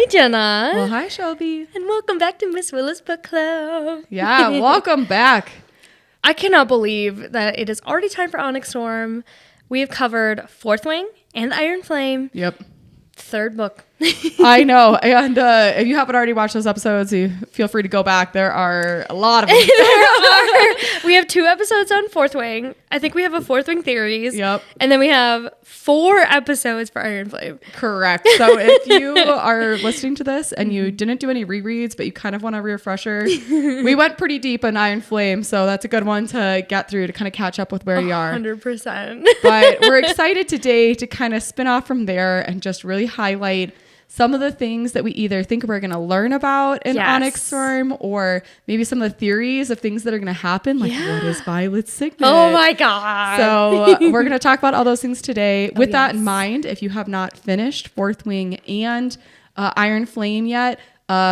Jenna. Well, hi, Shelby. And welcome back to Miss Willa's Book Club. Yeah, welcome back. I cannot believe that it is already time for Onyx Storm. We have covered Fourth Wing and Iron Flame. Yep. Third book. I know. And if you haven't already watched those episodes, you feel free to go back. There are a lot of them. We have 2 episodes on Fourth Wing. I think we have a Fourth Wing theories. Yep. And then we have 4 episodes for Iron Flame. Correct. So if you are listening to this and you didn't do any rereads, but you kind of want a refresher, we went pretty deep on Iron Flame. So that's a good one to get through to kind of catch up with where you are. 100%. But we're excited today to kind of spin off from there and just really highlight some of the things that we either think we're going to learn about in Onyx Storm, or maybe some of the theories of things that are going to happen, like what is Violet's signet? Oh my God. So we're going to talk about all those things today. With that in mind, if you have not finished Fourth Wing and Iron Flame yet,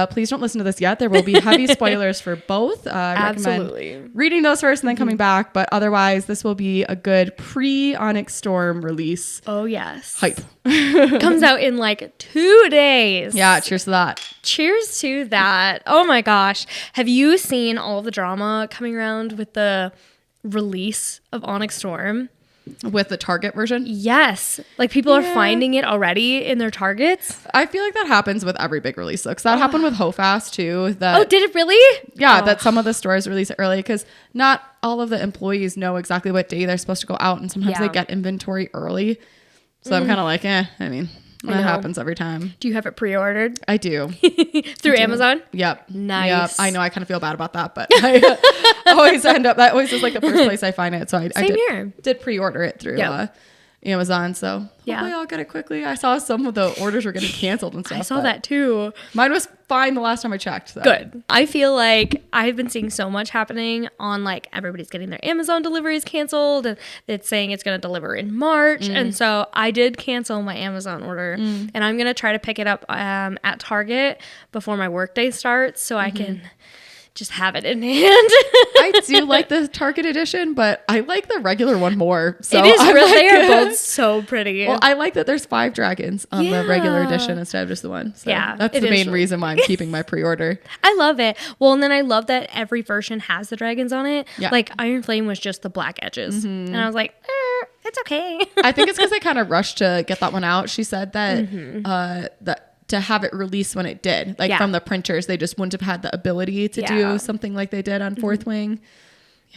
please don't listen to this yet. There will be heavy spoilers for both. Absolutely. Recommend reading those first and then coming back. But otherwise, this will be a good pre-Onyx Storm release. Oh, yes. Hype. Comes out in like 2 days. Yeah, cheers to that. Cheers to that. Oh my gosh. Have you seen all the drama coming around with the release of Onyx Storm? With the Target version? Yes. Like people are finding it already in their Targets. I feel like that happens with every big release. Because that happened with Hofast too. That, oh, did it really? Yeah, that some of the stores release it early because not all of the employees know exactly what day they're supposed to go out. And sometimes they get inventory early. So I'm kind of like, I mean, that happens every time. Do you have it pre-ordered? I do. Through Amazon? Yep. Nice. Yep. I know I kind of feel bad about that, but I always end up, that always is like the first place I find it. So I did pre-order it through Amazon. So hopefully I'll get it quickly. I saw some of the orders were getting canceled and stuff. I saw that too. Mine was fine the last time I checked. So. Good. I feel like I've been seeing so much happening on like everybody's getting their Amazon deliveries canceled and it's saying it's going to deliver in March. And so I did cancel my Amazon order and I'm going to try to pick it up at Target before my workday starts so I can just have it in hand. I do like the Target edition, but I like the regular one more. So it is really, they are both so pretty. Well, I like that there's 5 dragons on the regular edition instead of just the one. So that's the main reason why I'm keeping my pre-order. I love it. Well, and then I love that every version has the dragons on it. Yeah. Like Iron Flame was just the black edges. And I was like, it's okay. I think it's because I kind of rushed to get that one out. She said that that to have it released when it did, like from the printers, they just wouldn't have had the ability to do something like they did on Fourth Wing.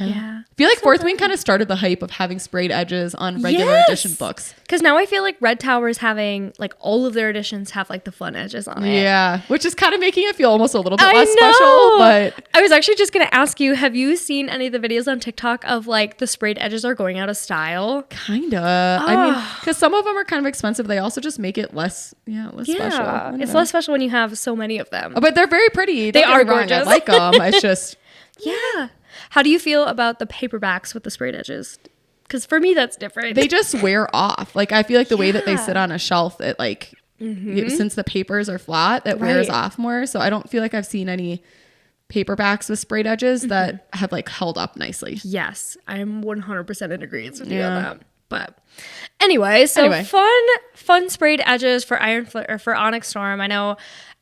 Yeah. I feel like Fourth Wing kind of started the hype of having sprayed edges on regular edition books. Because now I feel like Red Tower's having, like, all of their editions have, like, the fun edges on it. Yeah. Which is kind of making it feel almost a little bit less special. But I was actually just going to ask you, have you seen any of the videos on TikTok of, like, the sprayed edges are going out of style? Kind of. I mean, because some of them are kind of expensive. They also just make it less special. It's less special when you have so many of them. But they're very pretty. They are gorgeous. I like them. It's just... Yeah. How do you feel about the paperbacks with the sprayed edges? Because for me, that's different. They just wear off. Like, I feel like the way that they sit on a shelf, it like, since the papers are flat, it wears off more. So I don't feel like I've seen any paperbacks with sprayed edges that have like held up nicely. Yes, I'm 100% in agreement with you on that. But anyway, fun sprayed edges for for Onyx Storm. I know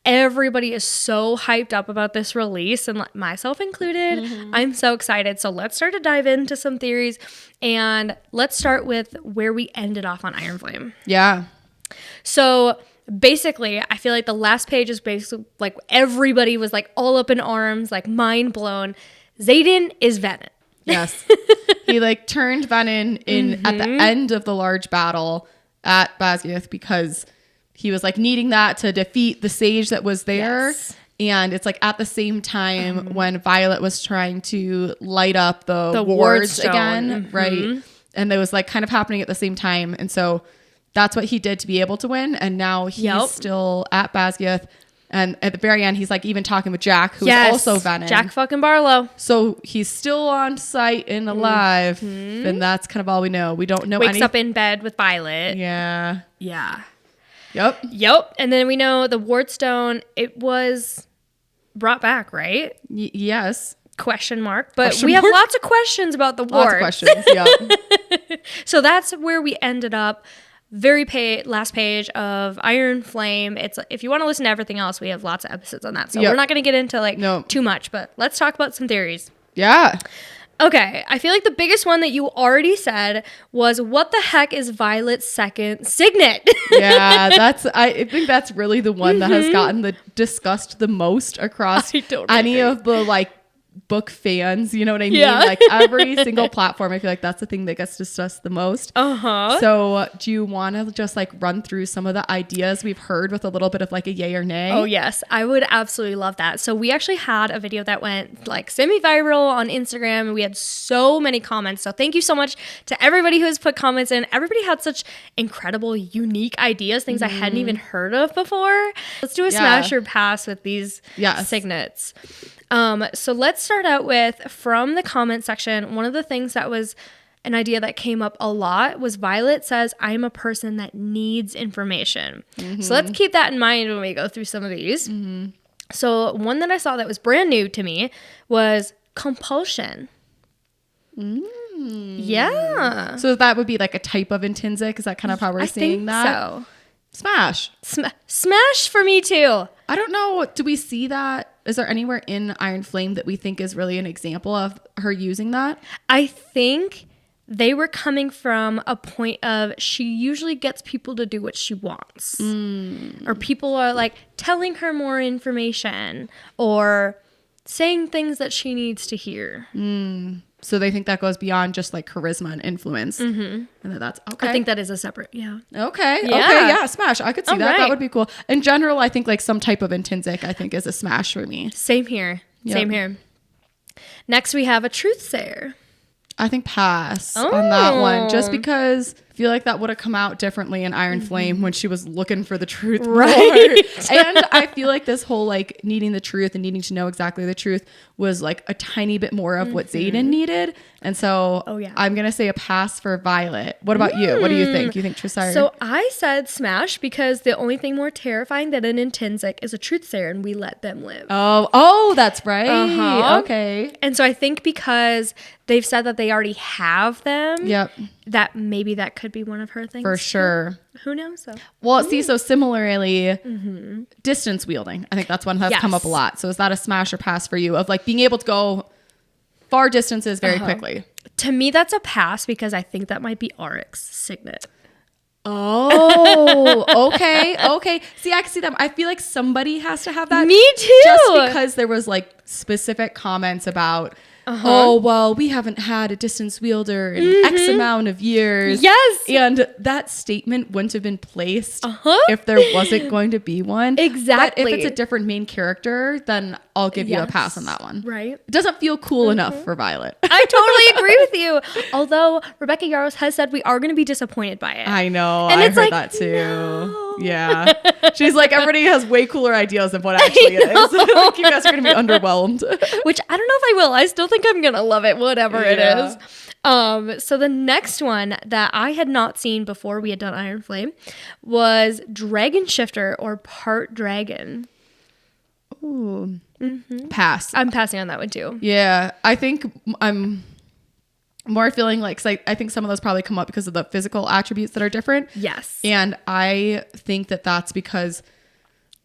everybody is so hyped up about this release, and myself included. I'm so excited. So let's start to dive into some theories, and let's start with where we ended off on Iron Flame. Yeah. So basically, I feel like the last page is basically like everybody was like all up in arms, like mind blown. Xaden is Venin. Yes. He like turned Venin in at the end of the large battle at Basgiath because he was like needing that to defeat the sage that was there. Yes. And it's like at the same time when Violet was trying to light up the wards again, right? And it was like kind of happening at the same time. And so that's what he did to be able to win. And now he's still at Basgiath. And at the very end, he's like even talking with Jack, who's also Venin. Jack fucking Barlow. So he's still on site and alive. And that's kind of all we know. We don't know Wakes up in bed with Violet. Yeah. Yeah. Yep. And then we know the Wardstone, it was brought back, right? Yes. Question mark. But we have lots of questions about the wards. Lots of questions, yeah. So that's where we ended up. last page of Iron Flame. It's if you want to listen to everything else, we have lots of episodes on that. So we're not going to get into like too much, but let's talk about some theories. Yeah. Okay, I feel like the biggest one that you already said was, what the heck is Violet's second signet? Yeah, I think that's really the one that has gotten discussed the most across any of the like book fans, you know what I mean? Like every single platform, I feel like that's the thing that gets discussed the most. So do you want to just like run through some of the ideas we've heard with a little bit of like a yay or nay? Oh yes, I would absolutely love that. So we actually had a video that went like semi-viral on Instagram, and we had so many comments. So thank you so much to everybody who has put comments in. Everybody had such incredible, unique ideas, things I hadn't even heard of before. Let's do a smash or pass with these signets. So let's start out with, from the comment section, one of the things that was an idea that came up a lot was Violet says, I'm a person that needs information. So let's keep that in mind when we go through some of these. So one that I saw that was brand new to me was compulsion. Yeah. So that would be like a type of intrinsic. Is that kind of how we're seeing that? So. Smash. Smash for me too. I don't know. Do we see that? Is there anywhere in Iron Flame that we think is really an example of her using that? I think they were coming from a point of, she usually gets people to do what she wants. Or people are like telling her more information or saying things that she needs to hear. So they think that goes beyond just like charisma and influence. And that's okay. I think that is a separate, Okay. Yeah. Smash. I could see that. Right. That would be cool. In general, I think like some type of intrinsic, I think, is a smash for me. Same here. Same here. Next, we have a truth sayer. I think pass on that one, just because I feel like that would have come out differently in Iron Flame when she was looking for the truth. Right. And I feel like this whole like needing the truth and needing to know exactly the truth was like a tiny bit more of what Xaden needed. And so I'm going to say a pass for Violet. What about you? What do you think? You think Truthsayer? So I said smash because the only thing more terrifying than an intrinsic is a truthsayer, and we let them live. Oh, that's right. Okay. And so I think because they've said that they already have them. That maybe that could be one of her things. For sure. Who knows? So. Well, see, so similarly, distance wielding. I think that's one that's come up a lot. So is that a smash or pass for you of like being able to go far distances very quickly? To me, that's a pass because I think that might be Aric's signet. Oh, okay. See, I can see that. I feel like somebody has to have that. Me too. Just because there was like specific comments about, oh, well, we haven't had a distance wielder in X amount of years. Yes. And that statement wouldn't have been placed if there wasn't going to be one. Exactly. But if it's a different main character, then I'll give you a pass on that one. Right. It doesn't feel cool enough for Violet. I totally agree with you. Although Rebecca Yarros has said we are going to be disappointed by it. I know. And I heard that too. No. Yeah. She's like, everybody has way cooler ideas than what actually it is. Like, you guys are going to be underwhelmed. Which I don't know if I will. I still think I'm going to love it, whatever it is. So the next one that I had not seen before we had done Iron Flame was Dragon Shifter or Part Dragon. Ooh. Pass. I'm passing on that one too. Yeah. I think I'm more feeling like, cause I think some of those probably come up because of the physical attributes that are different. Yes. And I think that that's because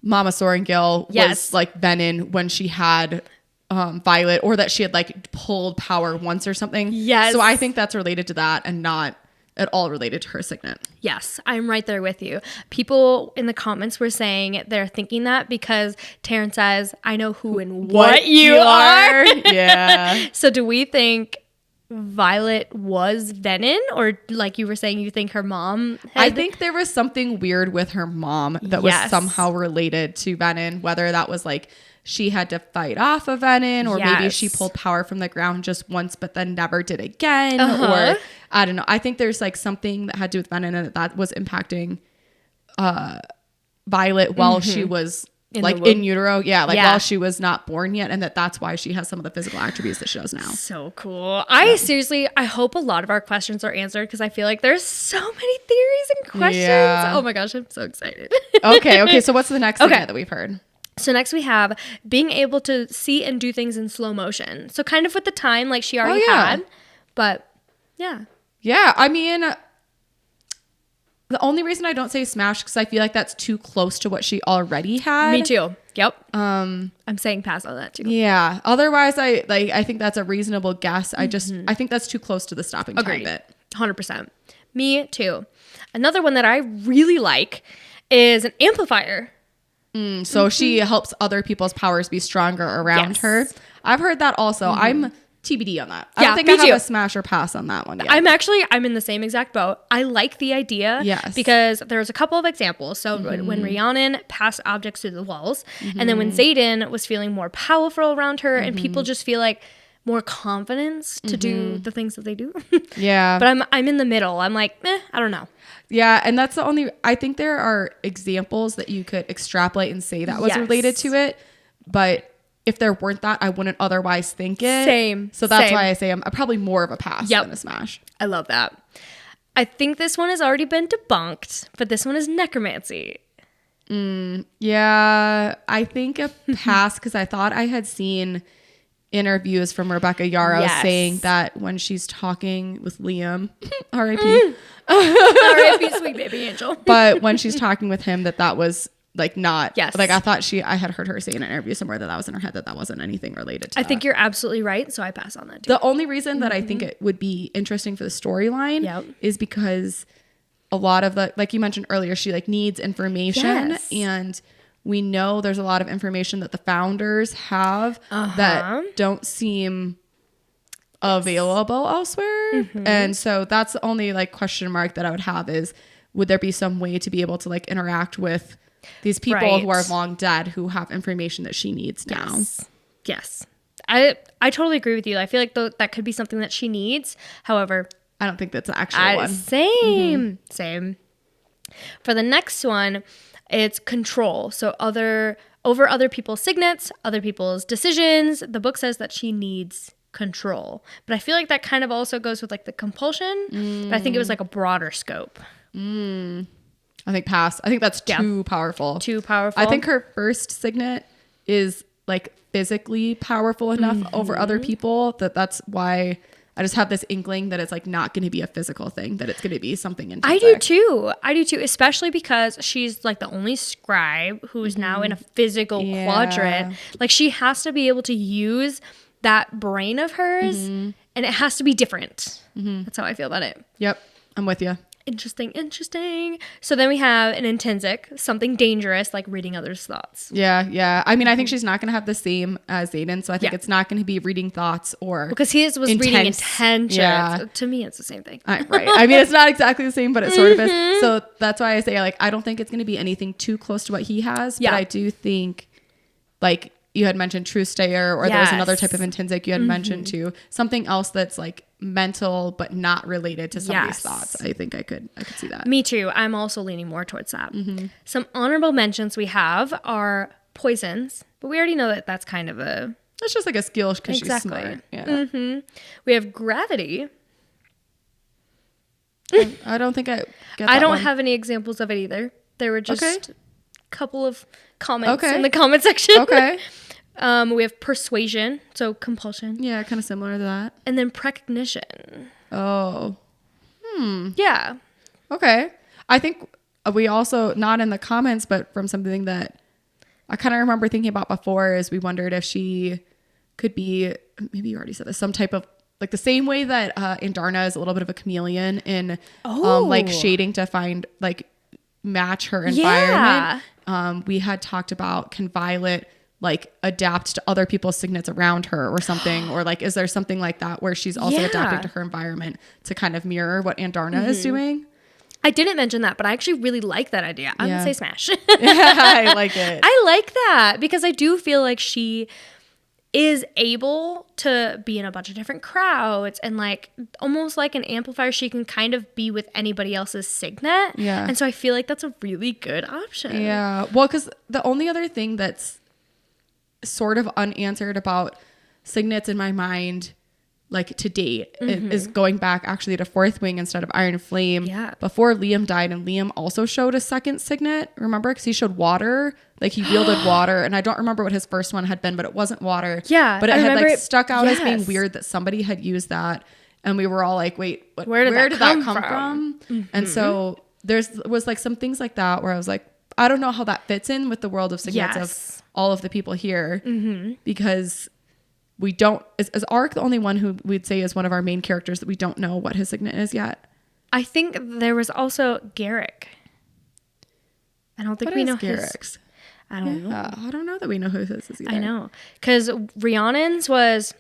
Mama Soaring Gil was like Venin when she had Violet, or that she had like pulled power once or something. Yes. So I think that's related to that and not at all related to her signet. Yes, I'm right there with you. People in the comments were saying they're thinking that because Taryn says, I know who and what you are. Yeah. So do we think Violet was Venin, or like you were saying, you think her mom I think there was something weird with her mom that was somehow related to Venin, whether that was like she had to fight off a Venin, or maybe she pulled power from the ground just once but then never did again, or I don't know. I think there's like something that had to do with Venin and that was impacting Violet while she was in utero, while she was not born yet, and that's why she has some of the physical attributes that she does now. So cool. I hope a lot of our questions are answered because I feel like there's so many theories and questions. Oh my gosh, I'm so excited. Okay. So what's the next thing that we've heard? So next we have being able to see and do things in slow motion. So kind of with the time like she already had, but yeah. Yeah, I mean, The only reason I don't say smash because I feel like that's too close to what she already had. Me too. Yep. I'm saying pass on that too. Yeah. Otherwise, I think that's a reasonable guess. I think that's too close to the stopping time bit. 100%. Me too. Another one that I really like is an amplifier. So she helps other people's powers be stronger around her. I've heard that also. I'm TBD on that. I don't think I have a smash or pass on that one yet. I'm in the same exact boat. I like the idea. Yes. Because there's a couple of examples. So when Rhiannon passed objects through the walls, and then when Xaden was feeling more powerful around her, and people just feel like more confidence to do the things that they do. Yeah. But I'm in the middle. I'm like, I don't know. Yeah, and that's the only... I think there are examples that you could extrapolate and say that was related to it, but if there weren't that, I wouldn't otherwise think it. Same. So that's why I say I'm probably more of a pass than a smash. I love that. I think this one has already been debunked, but this one is necromancy. Yeah, I think a pass because I thought I had seen interviews from Rebecca Yarros saying that when she's talking with Liam, R.I.P. R.I.P. sweet baby angel. But when she's talking with him, that was like not. Yes. Like I thought I had heard her say in an interview somewhere that was in her head that wasn't anything related to I think you're absolutely right. So I pass on that too. The only reason that I think it would be interesting for the storyline is because a lot of like you mentioned earlier, she like needs information and we know there's a lot of information that the founders have that don't seem available elsewhere. And so that's the only like question mark that I would have is, would there be some way to be able to like interact with these people who are long dead who have information that she needs now? Yes. I totally agree with you. I feel like that could be something that she needs. However, I don't think that's an actual one. Same. For the next one, it's control. So over other people's signets, other people's decisions. The book says that she needs control. But I feel like that kind of also goes with like the compulsion. But I think it was like a broader scope. I think pass. I think that's too powerful. Too powerful. I think her first signet is like physically powerful enough over other people that's why I just have this inkling that it's like not going to be a physical thing, that it's going to be something intrinsic. I do too, especially because she's like the only scribe who is now in a physical quadrant. Like she has to be able to use that brain of hers and it has to be different. That's how I feel about it. Yep. I'm with you. Interesting. So then we have an intrinsic, something dangerous, like reading others' thoughts. Yeah. I mean, I think she's not going to have the same as Xaden, so I think it's not going to be reading thoughts or because his was reading intentions. Yeah. To me, it's the same thing. Right. I mean, it's not exactly the same, but it sort of is. So that's why I say, like, I don't think it's going to be anything too close to what he has, but I do think, like, you had mentioned Truth Stayer, or there was another type of intrinsic you had mentioned too. Something else that's like mental but not related to somebody's thoughts. I think I could see that. Me too. I'm also leaning more towards that. Some honorable mentions we have are poisons, but we already know that that's kind of a... That's just like a skill because she's smart. Yeah. We have gravity. I don't think I get that I don't one. have any examples of it either. There were just a couple of comments in the comment section. Okay. We have persuasion, so compulsion. Yeah, kind of similar to that. And then precognition. Oh. Yeah. Okay. I think we also, not in the comments, but from something that I kind of remember thinking about before, is we wondered if she could be, maybe you already said this, some type of, like the same way that Andarna is a little bit of a chameleon in like shading to find, like, match her environment. We had talked about, can Violet like adapt to other people's signets around her or something, or like is there something like that where she's also adapting to her environment to kind of mirror what Andarna is doing? I didn't mention that, but I actually really like that idea. I'm gonna say smash. I like it. I like that because I do feel like she is able to be in a bunch of different crowds and like almost like an amplifier. She can kind of be with anybody else's signet. Yeah. And so I feel like that's a really good option. Yeah. Well, because the only other thing that's sort of unanswered about signets in my mind, like to date, is going back actually to Fourth Wing instead of Iron Flame. Yeah. Before Liam died, and Liam also showed a second signet. Remember? Because he showed water. Like he wielded water, and I don't remember what his first one had been, but it wasn't water. Yeah. But it had like stuck out as being weird that somebody had used that. And we were all like, wait, where did that come from? And so was like some things like that where I was like, I don't know how that fits in with the world of signets of all of the people here, because we don't, is Aric the only one who we'd say is one of our main characters that we don't know what his signet is yet? I think there was also Garrick. I don't think we know Garrick's. I don't know. I don't know that we know who his is either. I know. Because Rhiannon's was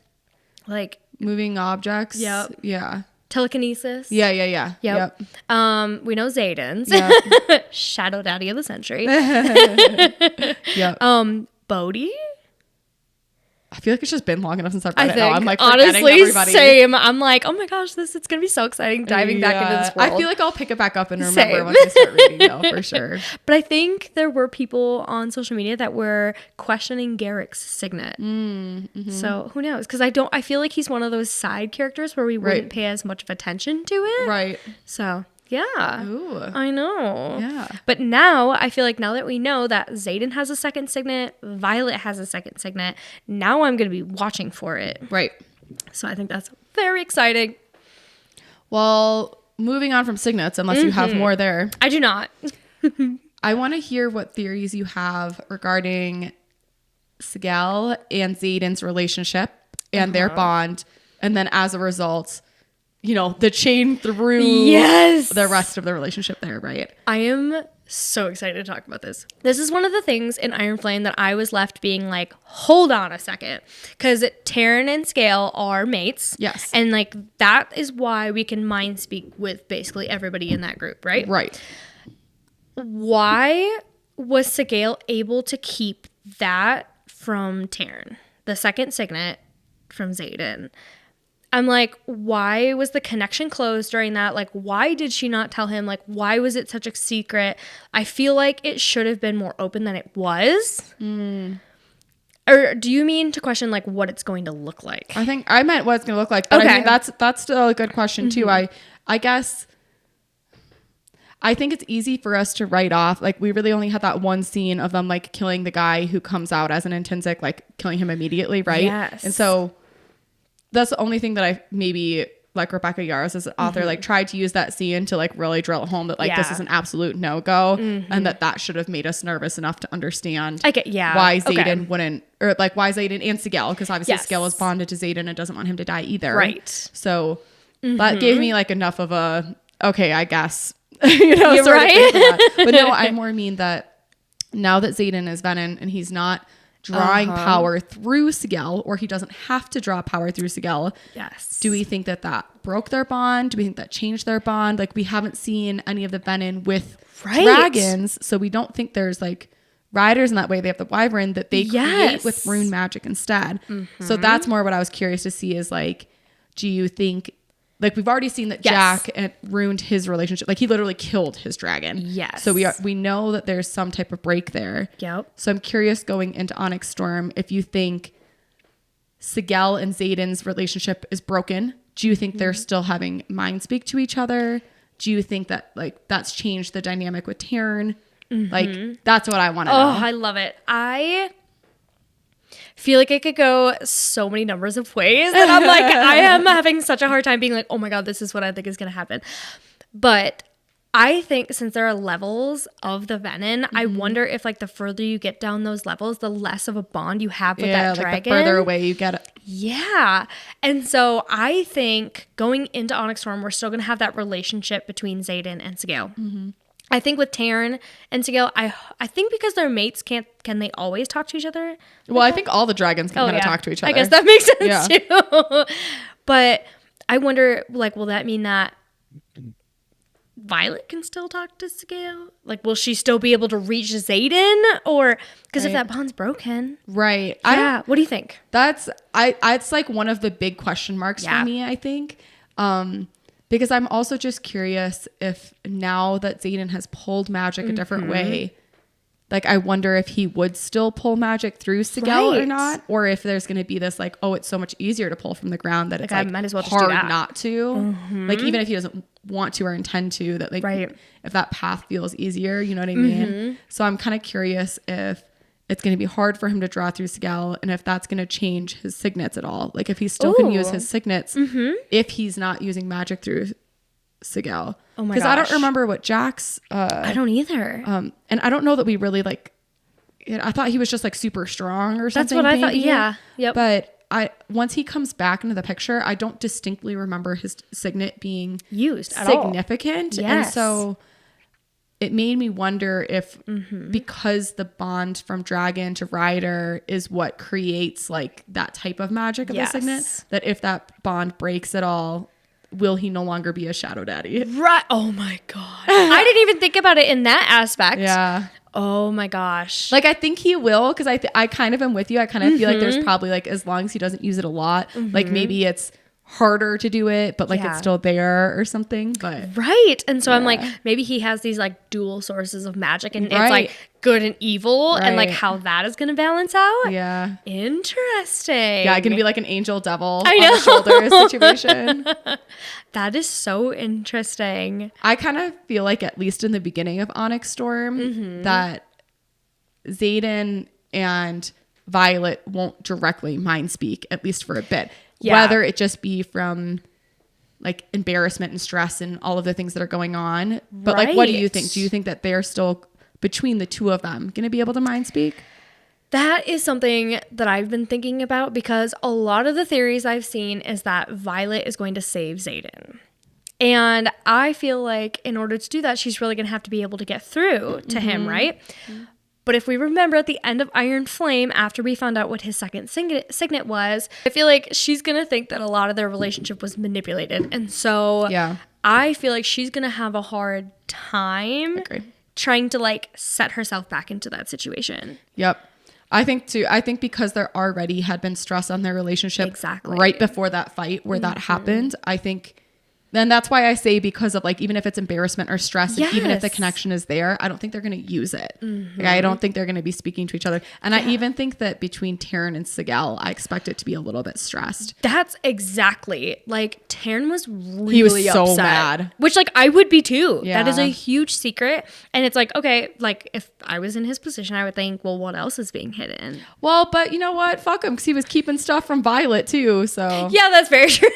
like moving objects. Yep. Yeah. Telekinesis. Yeah. Yep. We know Zayden's. Yep. Shadow Daddy of the Century. Yep. Bodhi. I feel like it's just been long enough since I've read it. Think, I'm like honestly, everybody. Same. I'm like, oh my gosh, it's gonna be so exciting diving back into this world. I feel like I'll pick it back up and remember once I start reading, though, for sure. But I think there were people on social media that were questioning Garrick's signet. So who knows? Because I feel like he's one of those side characters where we wouldn't pay as much of attention to it. Right. So yeah. Ooh. I know. Yeah. But now I feel like now that we know that Xaden has a second signet, Violet has a second signet, now I'm going to be watching for it. Right. So I think that's very exciting. Well, moving on from signets, unless you have more there. I do not. I want to hear what theories you have regarding Sigel and Xaden's relationship and their bond. And then as a result, you know, the chain through the rest of the relationship there, right? I am so excited to talk about this. This is one of the things in Iron Flame that I was left being like, hold on a second. Because Taryn and Scale are mates. Yes. And like that is why we can mind speak with basically everybody in that group, right? Right. Why was Sigel able to keep that from Taryn? The second signet from Xaden. I'm like, why was the connection closed during that? Like, why did she not tell him? Like, why was it such a secret? I feel like it should have been more open than it was. Or do you mean to question, like, what it's going to look like? I think I meant what it's going to look like. But I mean, that's still a good question, too. I guess I think it's easy for us to write off. Like, we really only had that one scene of them, like, killing the guy who comes out as an intrinsic, like, killing him immediately, right? Yes. And so that's the only thing that I maybe, like Rebecca Yarros as an author, like tried to use that scene to like really drill home that like this is an absolute no-go and that should have made us nervous enough to understand why Xaden wouldn't, or like why Xaden and Sigel, because obviously Sigel is bonded to Xaden and doesn't want him to die either. Right. So that gave me like enough of a, okay, I guess, you know, You're sort of thing for right. that. But no, I more mean that now that Xaden is Venin and he's not drawing power through Sigel, or he doesn't have to draw power through Sigel. Yes. Do we think that broke their bond? Do we think that changed their bond? Like, we haven't seen any of the Venin with dragons, so we don't think there's like riders in that way. They have the wyvern that they create with rune magic instead. So that's more what I was curious to see is like, do you think, like, we've already seen that Jack ruined his relationship. Like, he literally killed his dragon. Yes. So we know that there's some type of break there. Yep. So I'm curious going into Onyx Storm, if you think Sigel and Xaden's relationship is broken. Do you think they're still having mind speak to each other? Do you think that like that's changed the dynamic with Taryn? Like, that's what I want to know. Oh, I love it. I feel like it could go so many numbers of ways that I'm like, I am having such a hard time being like, oh my God, this is what I think is going to happen. But I think since there are levels of the Venin, I wonder if like the further you get down those levels, the less of a bond you have with that dragon. Like the further away you get it. Yeah. And so I think going into Onyx Storm, we're still going to have that relationship between Xaden and Sigel. I think with Taryn and Sigel, I think because they're mates, can they always talk to each other? Well, I think all the dragons can kind of talk to each other. I guess that makes sense too. But I wonder, like, will that mean that Violet can still talk to Sigel? Like, will she still be able to reach Xaden? Or because if that bond's broken, right? Yeah. What do you think? It's like one of the big question marks for me. I think. Because I'm also just curious if now that Xaden has pulled magic a different way, like I wonder if he would still pull magic through Sigel or not, or if there's going to be this like, oh, it's so much easier to pull from the ground that it's like, I might as well hard not to. Like, even if he doesn't want to or intend to, that like if that path feels easier, you know what I mean? So I'm kind of curious if it's going to be hard for him to draw through Sigel, and if that's going to change his signets at all. Like, if he still can use his signets, if he's not using magic through Sigel. Oh my gosh. Because I don't remember what Jack's. I don't either. And I don't know that we really like. I thought he was just like super strong or something. That's what I thought. Yeah. Yep. But once he comes back into the picture, I don't distinctly remember his signet being used at all. Significant. Yes. And so it made me wonder if because the bond from dragon to rider is what creates like that type of magic of the signet, that if that bond breaks at all, will he no longer be a shadow daddy? Right. Oh my God. I didn't even think about it in that aspect. Yeah. Oh my gosh. Like, I think he will, because I kind of am with you. I kind of feel like there's probably like, as long as he doesn't use it a lot, like maybe it's harder to do it, but like it's still there or something. But right. And so I'm like, maybe he has these like dual sources of magic, and it's like good and evil, and like how that is going to balance out. Yeah. Interesting. Yeah, it can be like an angel devil on the shoulders situation. That is so interesting. I kind of feel like, at least in the beginning of Onyx Storm, that Xaden and Violet won't directly mind speak, at least for a bit. Yeah. Whether it just be from like embarrassment and stress and all of the things that are going on. But like, what do you think? Do you think that they're still, between the two of them, going to be able to mind speak? That is something that I've been thinking about, because a lot of the theories I've seen is that Violet is going to save Xaden. And I feel like in order to do that, she's really going to have to be able to get through to him, right? But if we remember at the end of Iron Flame, after we found out what his second signet was, I feel like she's going to think that a lot of their relationship was manipulated. And so I feel like she's going to have a hard time trying to like set herself back into that situation. Yep. I think too. I think because there already had been stress on their relationship right before that fight where that happened. I think, then that's why I say, because of like, even if it's embarrassment or stress, and even if the connection is there, I don't think they're going to use it. Like, I don't think they're going to be speaking to each other. And I even think that between Taryn and Sigel, I expect it to be a little bit stressed. That's exactly, like, Taryn was really so upset, mad. which like I would be too. Yeah. That is a huge secret. And it's like, okay, like if I was in his position, I would think, well, what else is being hidden? Well, but you know what? Fuck him, because he was keeping stuff from Violet too. So yeah, that's very true.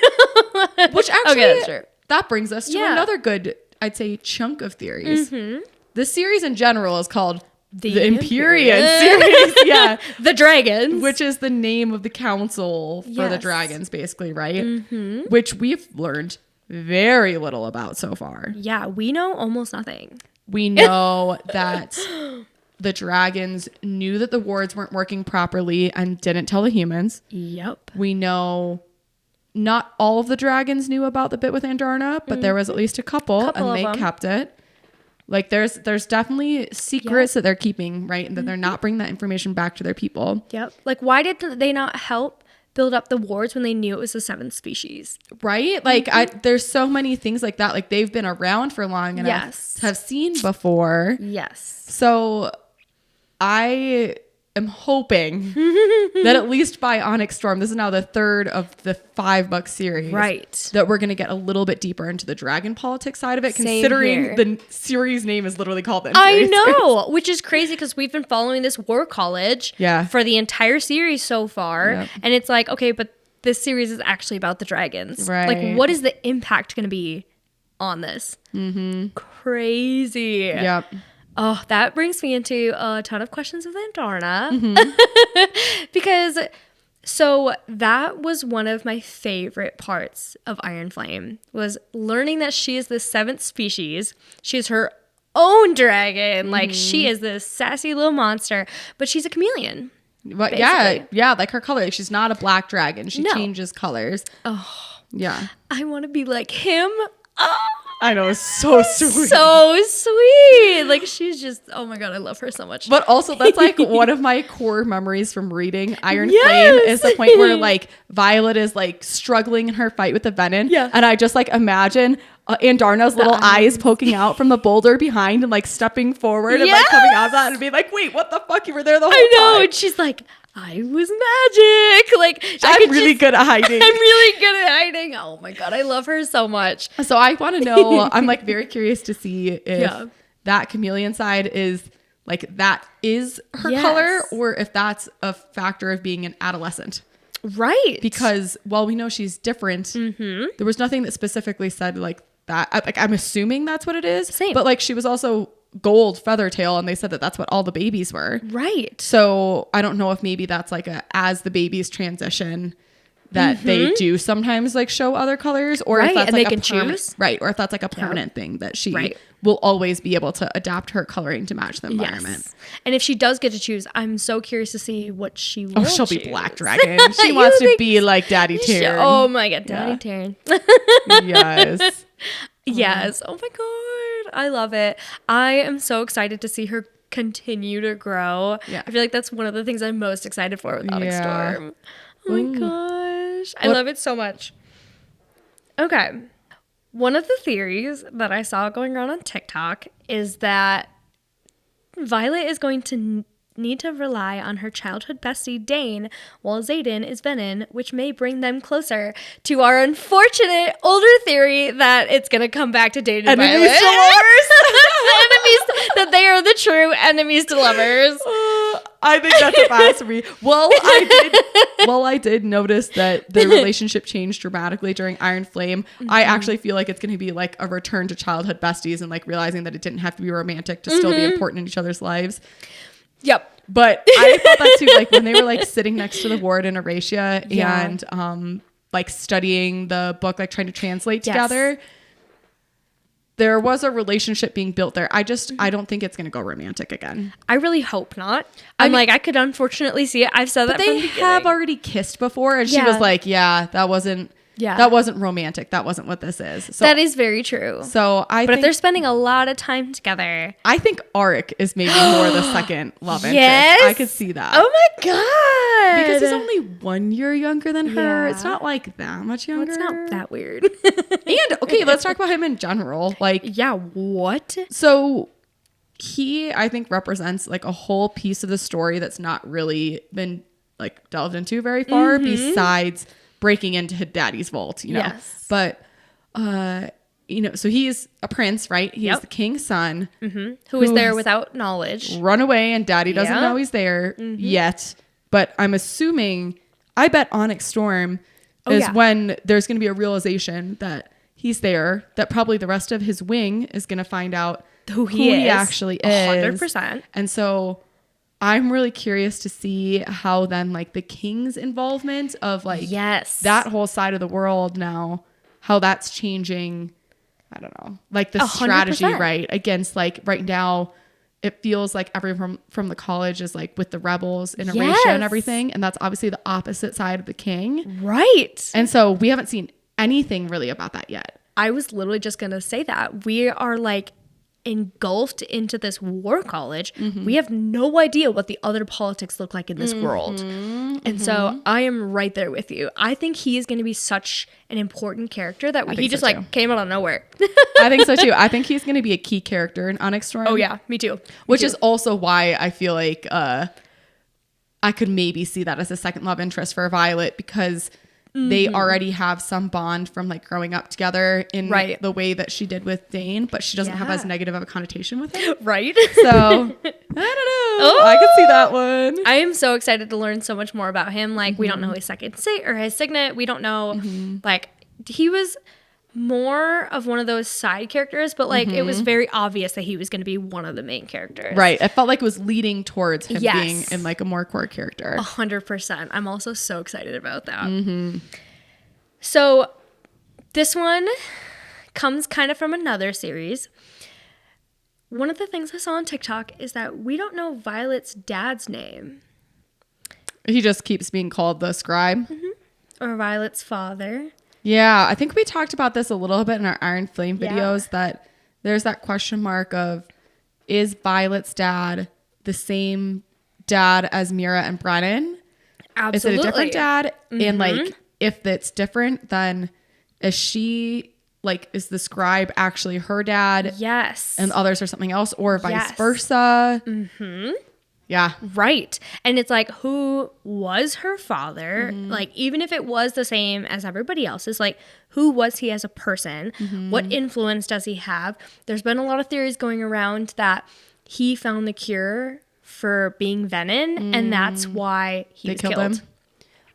Which actually, that's true. That brings us to another good, I'd say, chunk of theories. The series in general is called the Empyrean series. Yeah. The Dragons. Which is the name of the council for the dragons, basically, right? Which we've learned very little about so far. Yeah, we know almost nothing. We know that the dragons knew that the wards weren't working properly and didn't tell the humans. Yep. We know not all of the dragons knew about the bit with Andarna, but there was at least a couple and they kept it. Like there's definitely secrets that they're keeping, right? And that they're not bringing that information back to their people. Yep. Like, why did they not help build up the wards when they knew it was the seventh species? Right? Like there's so many things like that. Like, they've been around for long enough to have seen before. Yes. So I am hoping that at least by Onyx Storm, this is now the third of the 5-book series, right, that we're going to get a little bit deeper into the dragon politics side of it. Considering the series name is literally called the Empyrean series. Which is crazy, because we've been following this war college for the entire series so far, and it's like, okay, but this series is actually about the dragons, right? Like, what is the impact going to be on this? Crazy. Yep. Oh, that brings me into a ton of questions with Andarna. Because, so that was one of my favorite parts of Iron Flame, was learning that she is the 7th species. She is her own dragon. Like, she is this sassy little monster, but she's a chameleon. But yeah, like her color. Like, she's not a black dragon. She changes colors. Oh, yeah. I want to be like him. Oh. I know, it's so sweet. So sweet. Like, she's just, oh my God, I love her so much. But also, that's like one of my core memories from reading Iron Flame, is the point where like Violet is like struggling in her fight with the Venin. Yeah. And I just like imagine Andarna's little eyes poking out from the boulder behind and like stepping forward and like coming out of that and being like, wait, what the fuck? You were there the whole time. I know. And she's like, I was magic. Like, I'm really good at hiding. I'm really good at hiding. Oh my God, I love her so much. So I want to know, I'm like very curious to see if that chameleon side is like, that is her color, or if that's a factor of being an adolescent. Right. Because while we know she's different, there was nothing that specifically said like that. Like, I'm assuming that's what it is. Same. But like, she was also gold feathertail, and they said that that's what all the babies were. Right. So I don't know if maybe that's like as the babies transition that they do sometimes like show other colors, or if that's and like they can choose. Right. Or if that's like a permanent thing that she will always be able to adapt her coloring to match the environment. Yes. And if she does get to choose, I'm so curious to see what she will she'll choose. be Black Dragon. She wants to be like Daddy Tyrion. Oh my God. Daddy Tyrion. Yes. Yes. Oh my God. I love it. I am so excited to see her continue to grow. Yeah. I feel like that's one of the things I'm most excited for with Onyx Storm. Oh my gosh. I love it so much. Okay. One of the theories that I saw going around on TikTok is that Violet is going to need to rely on her childhood bestie Dane, while Xaden is Venin, which may bring them closer to our unfortunate older theory that it's going to come back to Dane and Violet. Enemies to Enemies, that they are the true enemies to lovers. I think that's a pass for me. Well, I did notice that the relationship changed dramatically during Iron Flame. I actually feel like it's going to be like a return to childhood besties and like realizing that it didn't have to be romantic to still be important in each other's lives. Yep. But I thought that too, like when they were like sitting next to the ward in Erasia and like studying the book, like trying to translate together. There was a relationship being built there. I don't think it's going to go romantic again. I really hope not. I mean, I could unfortunately see it. I've said that. But they have already kissed before, and she was like, that wasn't romantic. That wasn't what this is. So, that is very true. So but if they're spending a lot of time together, I think Aric is maybe more the second love interest. Yes, I could see that. Oh my God! Because he's only 1 year younger than her. It's not like that much younger. It's not that weird. And okay, let's talk about him in general. Like, what? So he, I think, represents like a whole piece of the story that's not really been like delved into very far, besides breaking into his daddy's vault, you know. Yes. But so he's a prince, right? He's the king's son, who is there without knowledge, run away, and daddy doesn't know he's there yet. But I'm assuming, I bet Onyx Storm is when there's going to be a realization that he's there, that probably the rest of his wing is going to find out who he actually is. 100%. And so I'm really curious to see how then like the king's involvement of like that whole side of the world now, how that's changing. I don't know, like the 100%. Strategy, right? Against like right now, it feels like everyone from the college is like with the rebels in Erasia and everything. And that's obviously the opposite side of the king. Right. And so we haven't seen anything really about that yet. I was literally just going to say that. We are like engulfed into this war college. We have no idea what the other politics look like in this world. And so I am right there with you. I think he is going to be such an important character that he just like came out of nowhere. I think so too. I think he's going to be a key character in Onyx Storm. Oh yeah, me too. Which is also why I feel like I could maybe see that as a second love interest for Violet, because they already have some bond from like growing up together in the way that she did with Dane, but she doesn't have as negative of a connotation with him. Right. So I don't know. I could see that one. I am so excited to learn so much more about him. Like we don't know his his signet. We don't know like he was more of one of those side characters, but like it was very obvious that he was going to be one of the main characters. Right. I felt like it was leading towards him being in like a more core character. 100%. I'm also so excited about that. So this one comes kind of from another series. One of the things I saw on TikTok is that we don't know Violet's dad's name. He just keeps being called the scribe. Or Violet's father. Yeah, I think we talked about this a little bit in our Iron Flame videos, that there's that question mark of, is Violet's dad the same dad as Mira and Brennan? Absolutely. Is it a different dad? And like, if it's different, then is she like, is the scribe actually her dad? Yes. And others are something else, or vice versa? Yeah. Right. And it's like, who was her father? Like, even if it was the same as everybody else's, like, who was he as a person? What influence does he have? There's been a lot of theories going around that he found the cure for being Venin, and that's why he was killed. Him.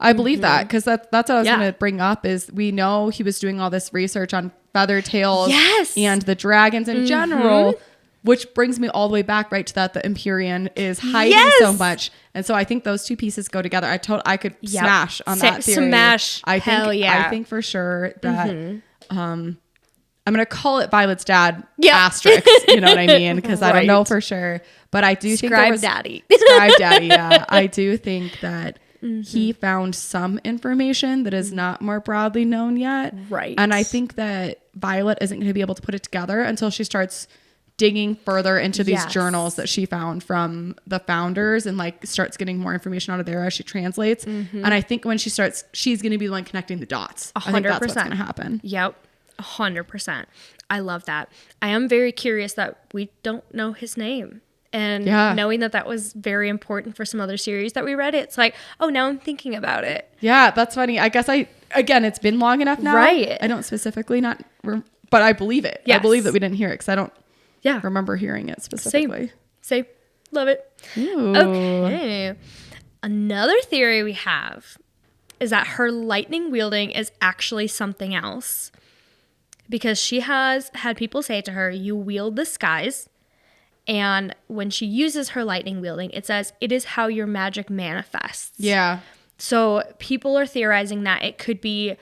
I believe that, because that's what I was going to bring up, is we know he was doing all this research on feather tails and the dragons in general, which brings me all the way back right to that the Empyrean is hiding so much. And so I think those two pieces go together. I could smash on that theory. Smash. I think for sure that I'm going to call it Violet's dad asterisk, you know what I mean? Because I don't know for sure. But I do think there was Daddy. Scribe Daddy, yeah. I do think that he found some information that is not more broadly known yet. Right. And I think that Violet isn't going to be able to put it together until she starts digging further into these journals that she found from the founders, and like starts getting more information out of there as she translates. And I think when she starts, she's going to be the one connecting the dots. 100%. I think that's what's going to happen. Yep. 100%. I love that. I am very curious that we don't know his name. And knowing that was very important for some other series that we read, it's like, oh, now I'm thinking about it. Yeah, that's funny. I guess again, it's been long enough now. Right. I don't specifically but I believe it. Yes. I believe that we didn't hear it, because I don't remember hearing it specifically. Same. Love it. Ooh. Okay. Another theory we have is that her lightning wielding is actually something else. Because she has had people say to her, you wield the skies. And when she uses her lightning wielding, it says, it is how your magic manifests. Yeah. So people are theorizing that it could be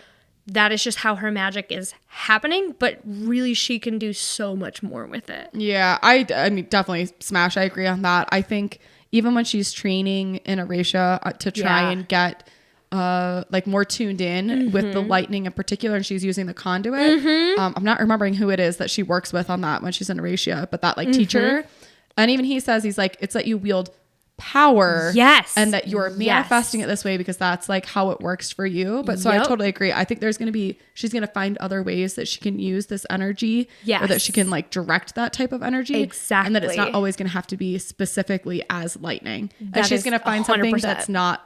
that is just how her magic is happening, but really she can do so much more with it. Yeah, I mean, definitely smash. I agree on that. I think even when she's training in Erasia to try and get like more tuned in with the lightning in particular, and she's using the conduit. I'm not remembering who it is that she works with on that when she's in Erasia, but that like teacher. And even he says, he's like, it's that you wield power. Yes. And that you're manifesting it this way because that's like how it works for you. But so I totally agree. I think she's going to find other ways that she can use this energy. Yes. Or that she can like direct that type of energy. Exactly. And that it's not always going to have to be specifically as lightning. And she's going to find something that's not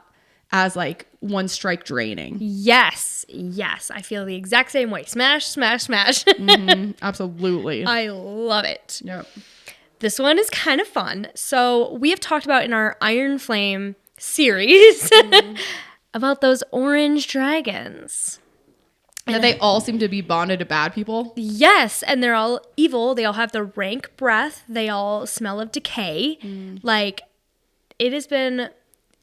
as like one strike draining. Yes. I feel the exact same way. Smash, smash, smash. Absolutely. I love it. Yep. This one is kind of fun. So we have talked about in our Iron Flame series about those orange dragons. And they all seem to be bonded to bad people. Yes, and they're all evil. They all have the rank breath. They all smell of decay. Like, it has been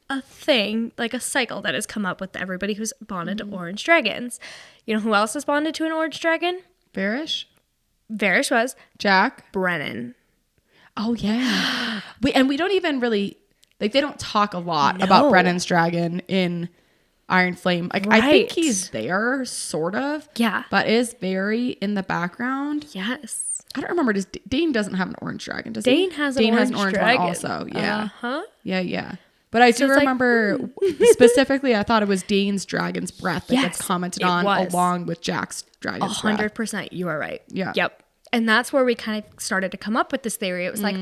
a thing, like a cycle that has come up with everybody who's bonded to orange dragons. You know who else is bonded to an orange dragon? Varish was. Jack. Brennan. Oh, yeah. We don't even really, like, they don't talk a lot about Brennan's dragon in Iron Flame. Like, I think he's there, sort of. Yeah. But is very in the background. Yes. I don't remember. Dane doesn't have an orange dragon, does Dane he? has an orange dragon. One also. Yeah. Uh-huh. Yeah. But I do remember specifically, I thought it was Dane's dragon's breath that gets commented on along with Jack's dragon's breath. 100%. You are right. Yeah. Yep. And that's where we kind of started to come up with this theory. It was like,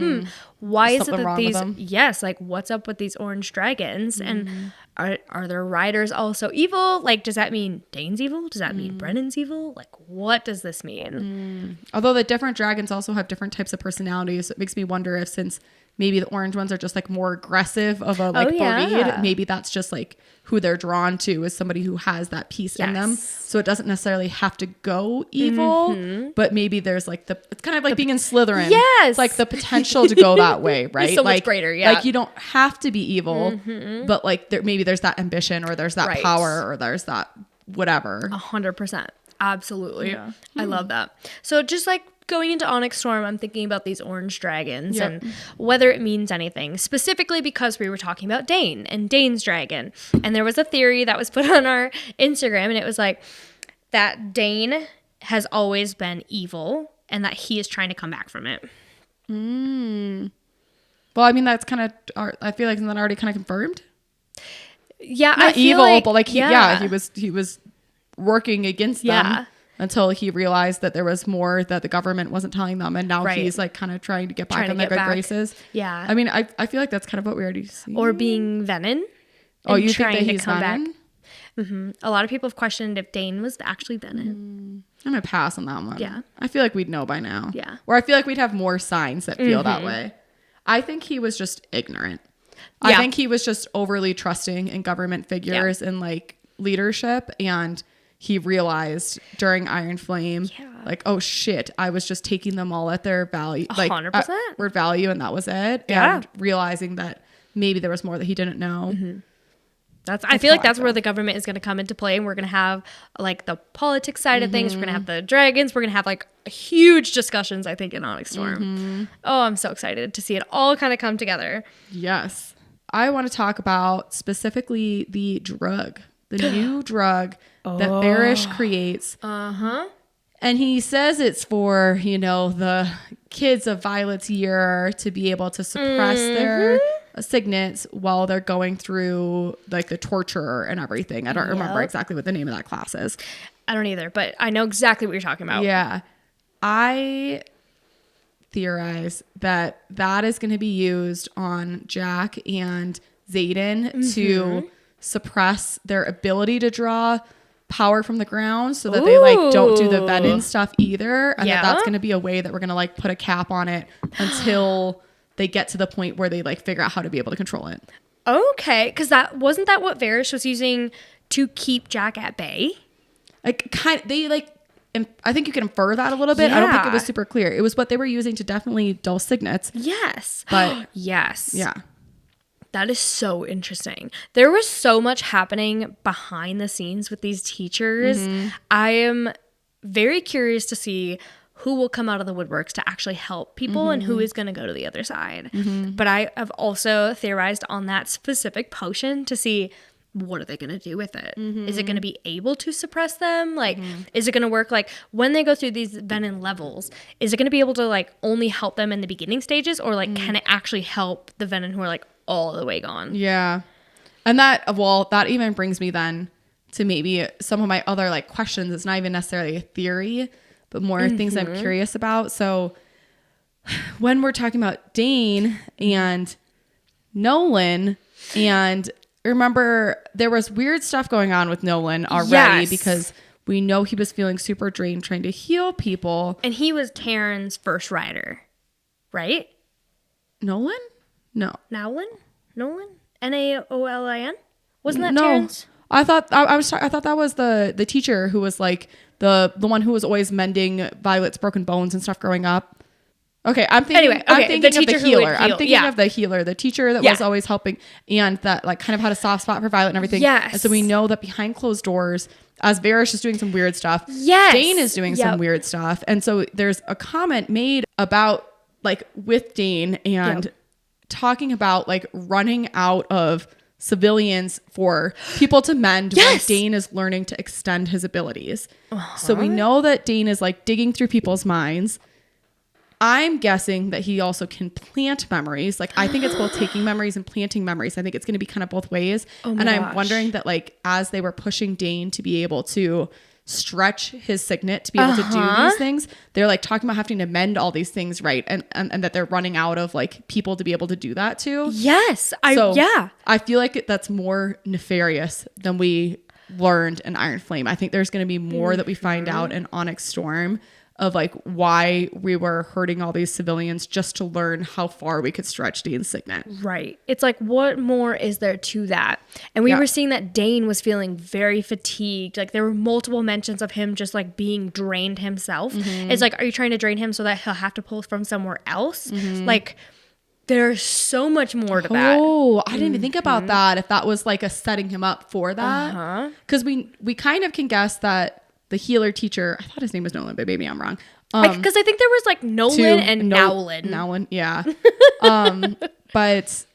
why is it that these, like, what's up with these orange dragons? And are their riders also evil? Like, does that mean Dane's evil? Does that mean Brennan's evil? Like, what does this mean? Although the different dragons also have different types of personalities, it makes me wonder if, since maybe the orange ones are just like more aggressive of a like breed, maybe that's just like who they're drawn to is somebody who has that piece in them. So it doesn't necessarily have to go evil, but maybe there's like it's kind of like being in Slytherin. Yes. It's like the potential to go that way, right? So much greater, Like you don't have to be evil, but like maybe there's that ambition or there's that power or there's that whatever. 100%. Absolutely. Yeah. I love that. So just like going into Onyx Storm, I'm thinking about these orange dragons and whether it means anything, specifically because we were talking about Dane and Dane's dragon. And there was a theory that was put on our Instagram, and it was like that Dane has always been evil and that he is trying to come back from it. Well, I mean, that's kind of, I feel like, isn't that already kind of confirmed? Yeah. Not evil, but like, he was working against them. Until he realized that there was more that the government wasn't telling them. And now he's like kind of trying to get back on their good graces. Yeah. I mean, I feel like that's kind of what we already see. Or being Venin. Oh, you think that he's Venin? A lot of people have questioned if Dane was actually Venin. I'm going to pass on that one. Yeah. I feel like we'd know by now. Yeah. Or I feel like we'd have more signs that feel that way. I think he was just ignorant. I think he was just overly trusting in government figures and like leadership, and he realized during Iron Flame, like, oh shit, I was just taking them all at their value, like 100%. word value, and that was it. And realizing that maybe there was more that he didn't know. I feel like that's where the government is going to come into play, and we're going to have like the politics side of things. We're going to have the dragons. We're going to have like huge discussions, I think, in Onyx Storm. Oh, I'm so excited to see it all kind of come together. Yes. I want to talk about specifically the drug, the new drug that Aric creates. And he says it's for, you know, the kids of Violet's year to be able to suppress their signets while they're going through like the torture and everything. I don't remember exactly what the name of that class is. I don't either, but I know exactly what you're talking about. Yeah. I theorize that that is going to be used on Jack and Xaden to suppress their ability to draw power from the ground, so that they like don't do the Venin stuff either, and that's going to be a way that we're going to like put a cap on it until they get to the point where they like figure out how to be able to control it. Okay, because that wasn't what Varys was using to keep Jack at bay. Like I think you can infer that a little bit. I don't think it was super clear. It was what they were using to definitely dull signets. Yes. But yes. Yeah. That is so interesting. There was so much happening behind the scenes with these teachers. I am very curious to see who will come out of the woodworks to actually help people and who is going to go to the other side. But I have also theorized on that specific potion to see, what are they going to do with it? Is it going to be able to suppress them? Like, is it going to work like when they go through these Venin levels? Is it going to be able to like only help them in the beginning stages, or like can it actually help the Venin who are like all the way gone? Yeah. And that even brings me then to maybe some of my other like questions. It's not even necessarily a theory, but more things I'm curious about. So when we're talking about Dane and Nolan, and remember there was weird stuff going on with Nolan already because we know he was feeling super drained trying to heal people. And he was Terran's first rider, right? Nolan? No. Nolan? Naolin? Wasn't that Terran's? I thought that was the teacher who was like the one who was always mending Violet's broken bones and stuff growing up. Okay, I'm thinking of the healer. I'm thinking of the healer, the teacher that was always helping, and that like kind of had a soft spot for Violet and everything. Yes. And so we know that behind closed doors, as Varys is doing some weird stuff, Dane is doing some weird stuff. And so there's a comment made about like with Dane and talking about like running out of civilians for people to mend when Dane is learning to extend his abilities. So we know that Dane is like digging through people's minds. I'm guessing that he also can plant memories. Like, I think it's both taking memories and planting memories. I think it's going to be kind of both ways. And I'm wondering that, like, as they were pushing Dane to be able to stretch his signet to be able to do these things, they're like talking about having to mend all these things, right? And that they're running out of like people to be able to do that too. Yes. I feel like that's more nefarious than we learned in Iron Flame. I think there's going to be more that we find out in Onyx Storm of like why we were hurting all these civilians just to learn how far we could stretch Dane's signet. Right. It's like, what more is there to that? And we were seeing that Dane was feeling very fatigued. Like there were multiple mentions of him just like being drained himself. It's like, are you trying to drain him so that he'll have to pull from somewhere else? Like there's so much more to that. Oh, I didn't even think about that. If that was like a setting him up for that. Because we kind of can guess that the healer teacher, I thought his name was Nolan, but maybe I'm wrong. Because I think there was like Nolan and Nowlin. Nowlin, yeah. But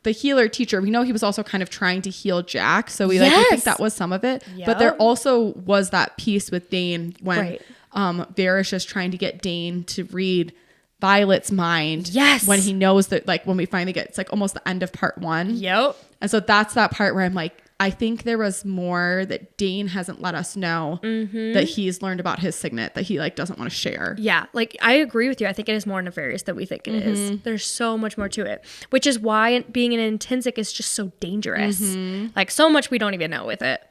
the healer teacher, we know he was also kind of trying to heal Jack. So we think that was some of it. Yep. But there also was that piece with Dane when Varys is trying to get Dane to read Violet's mind. Yes. When he knows that, like, when we finally get, it's like almost the end of part 1. Yep. And so that's that part where I'm like, I think there was more that Dane hasn't let us know that he's learned about his signet that he like doesn't want to share. Yeah, like I agree with you. I think it is more nefarious than we think it is. There's so much more to it, which is why being an intrinsic is just so dangerous. Like so much we don't even know with it.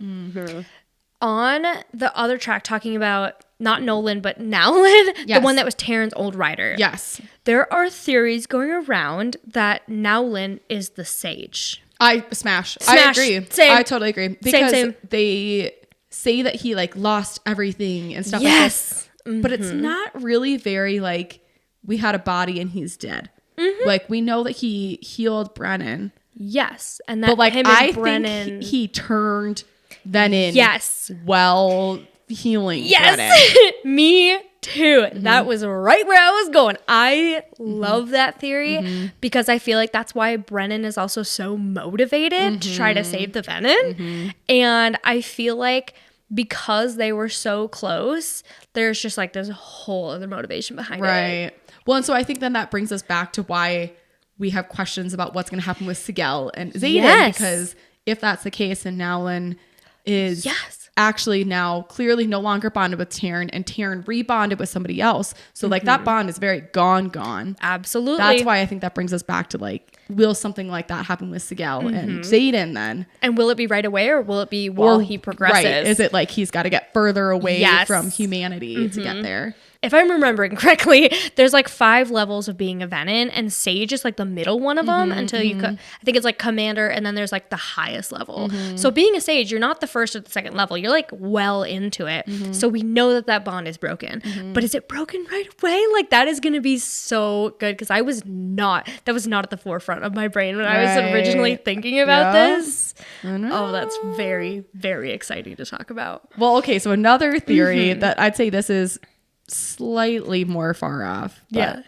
On the other track, talking about not Nolan, but Nowlin, the one that was Taryn's old rider. Yes. There are theories going around that Nowlin is the sage. I agree. Same. I totally agree. Because same. they say that he like lost everything and stuff like this. But it's not really very like we had a body and he's dead. Like we know that he healed Brennan. Yes. And that but like him and I Brennan think he turned Venin while healing Brennan. Me too. That was right where I was going. I love that theory because I feel like that's why Brennan is also so motivated to try to save the Venin. And I feel like because they were so close, there's just like this whole other motivation behind it. Right. Well, and so I think then that brings us back to why we have questions about what's going to happen with Sigel and Xaden, because if that's the case and Nowlin is actually now clearly no longer bonded with Taryn and Taryn rebonded with somebody else. So like that bond is very gone. Absolutely. That's why I think that brings us back to like, will something like that happen with Sigel and Xaden then? And will it be right away or will it be while he progresses? Right. Is it like he's got to get further away from humanity to get there? If I'm remembering correctly, there's like 5 levels of being a Venin, and Sage is like the middle one of them until you, I think it's like Commander, and then there's like the highest level. So being a Sage, you're not the first or the second level. You're like well into it. So we know that that bond is broken. But is it broken right away? Like that is going to be so good because that was not at the forefront of my brain when I was originally thinking about this. Oh, that's very, very exciting to talk about. Well, okay. So another theory that I'd say this is slightly more far off. But,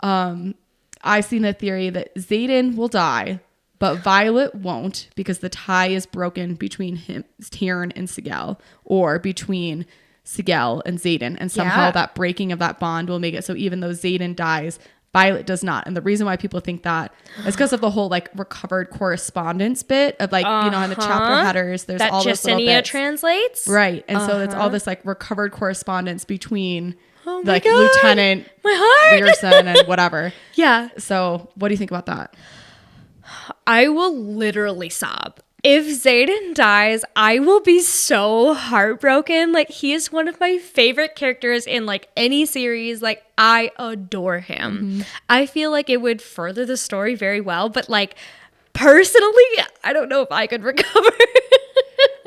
I've seen the theory that Xaden will die, but Violet won't because the tie is broken between him, Taryn and Sigel, or between Sigel and Xaden. And somehow that breaking of that bond will make it so even though Xaden dies, Violet does not. And the reason why people think that is because of the whole like recovered correspondence bit of like, you know, in the chapter headers, there's that all those little Justinia bits. translates. Right. And so it's all this like recovered correspondence between like God. Lieutenant My heart. Learson and whatever. Yeah. So what do you think about that? I will literally sob. If Xaden dies, I will be so heartbroken. Like, he is one of my favorite characters in, like, any series. Like, I adore him. I feel like it would further the story very well. But, like, personally, I don't know if I could recover.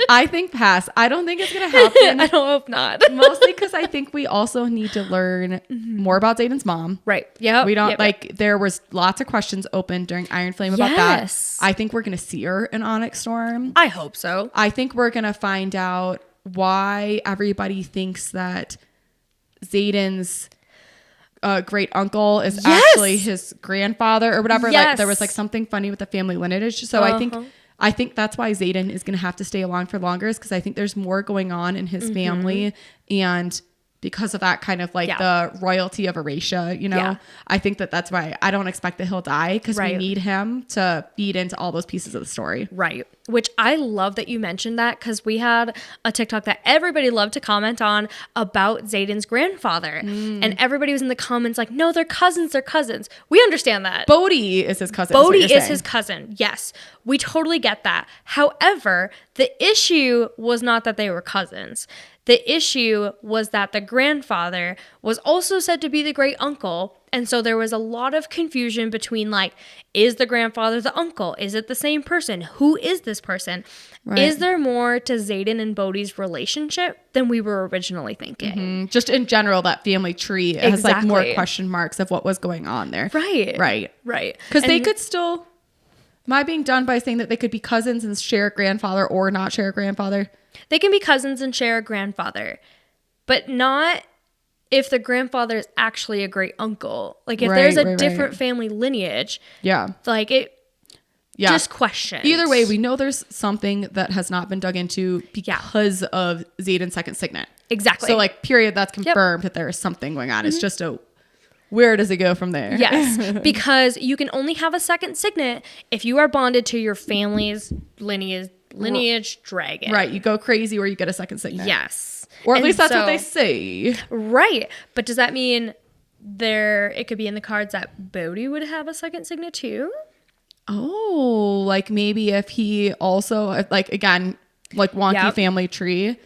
I think pass. I don't think it's going to happen. I don't hope not. Mostly because I think we also need to learn more about Xaden's mom. Right. Yeah. We don't there was lots of questions open during Iron Flame about that. I think we're going to see her in Onyx Storm. I hope so. I think we're going to find out why everybody thinks that Xaden's great uncle is actually his grandfather or whatever. Like there was like something funny with the family lineage. So I think that's why Xaden is going to have to stay along for longer is because I think there's more going on in his family. And because of that kind of like the royalty of Erasia, you know, I think that's why I don't expect that he'll die because we need him to feed into all those pieces of the story. Right. Which I love that you mentioned that because we had a TikTok that everybody loved to comment on about Xaden's grandfather. And everybody was in the comments like, no, they're cousins. They're cousins. We understand that. Bodhi is his cousin. Bodhi is his cousin. Yes. We totally get that. However, the issue was not that they were cousins. The issue was that the grandfather was also said to be the great uncle. And so there was a lot of confusion between like, is the grandfather the uncle? Is it the same person? Who is this person? Right. Is there more to Xaden and Bodhi's relationship than we were originally thinking? Just in general, that family tree has like more question marks of what was going on there. Right. Because they could still, am I being done by saying that they could be cousins and share a grandfather or not share a grandfather? They can be cousins and share a grandfather, but not if the grandfather is actually a great uncle. Like if there's a different family lineage, like it just question. Either way, we know there's something that has not been dug into because of Xaden's second signet. Exactly. So like period, that's confirmed that there is something going on. It's just where does it go from there? Yes, because you can only have a second signet if you are bonded to your family's lineage dragon. Right. You go crazy or you get a second signet. Yes. Or at least that's what they say. Right. But does that mean it could be in the cards that Bodhi would have a second signet too? Oh, like maybe if he also, like again, like wonky family tree.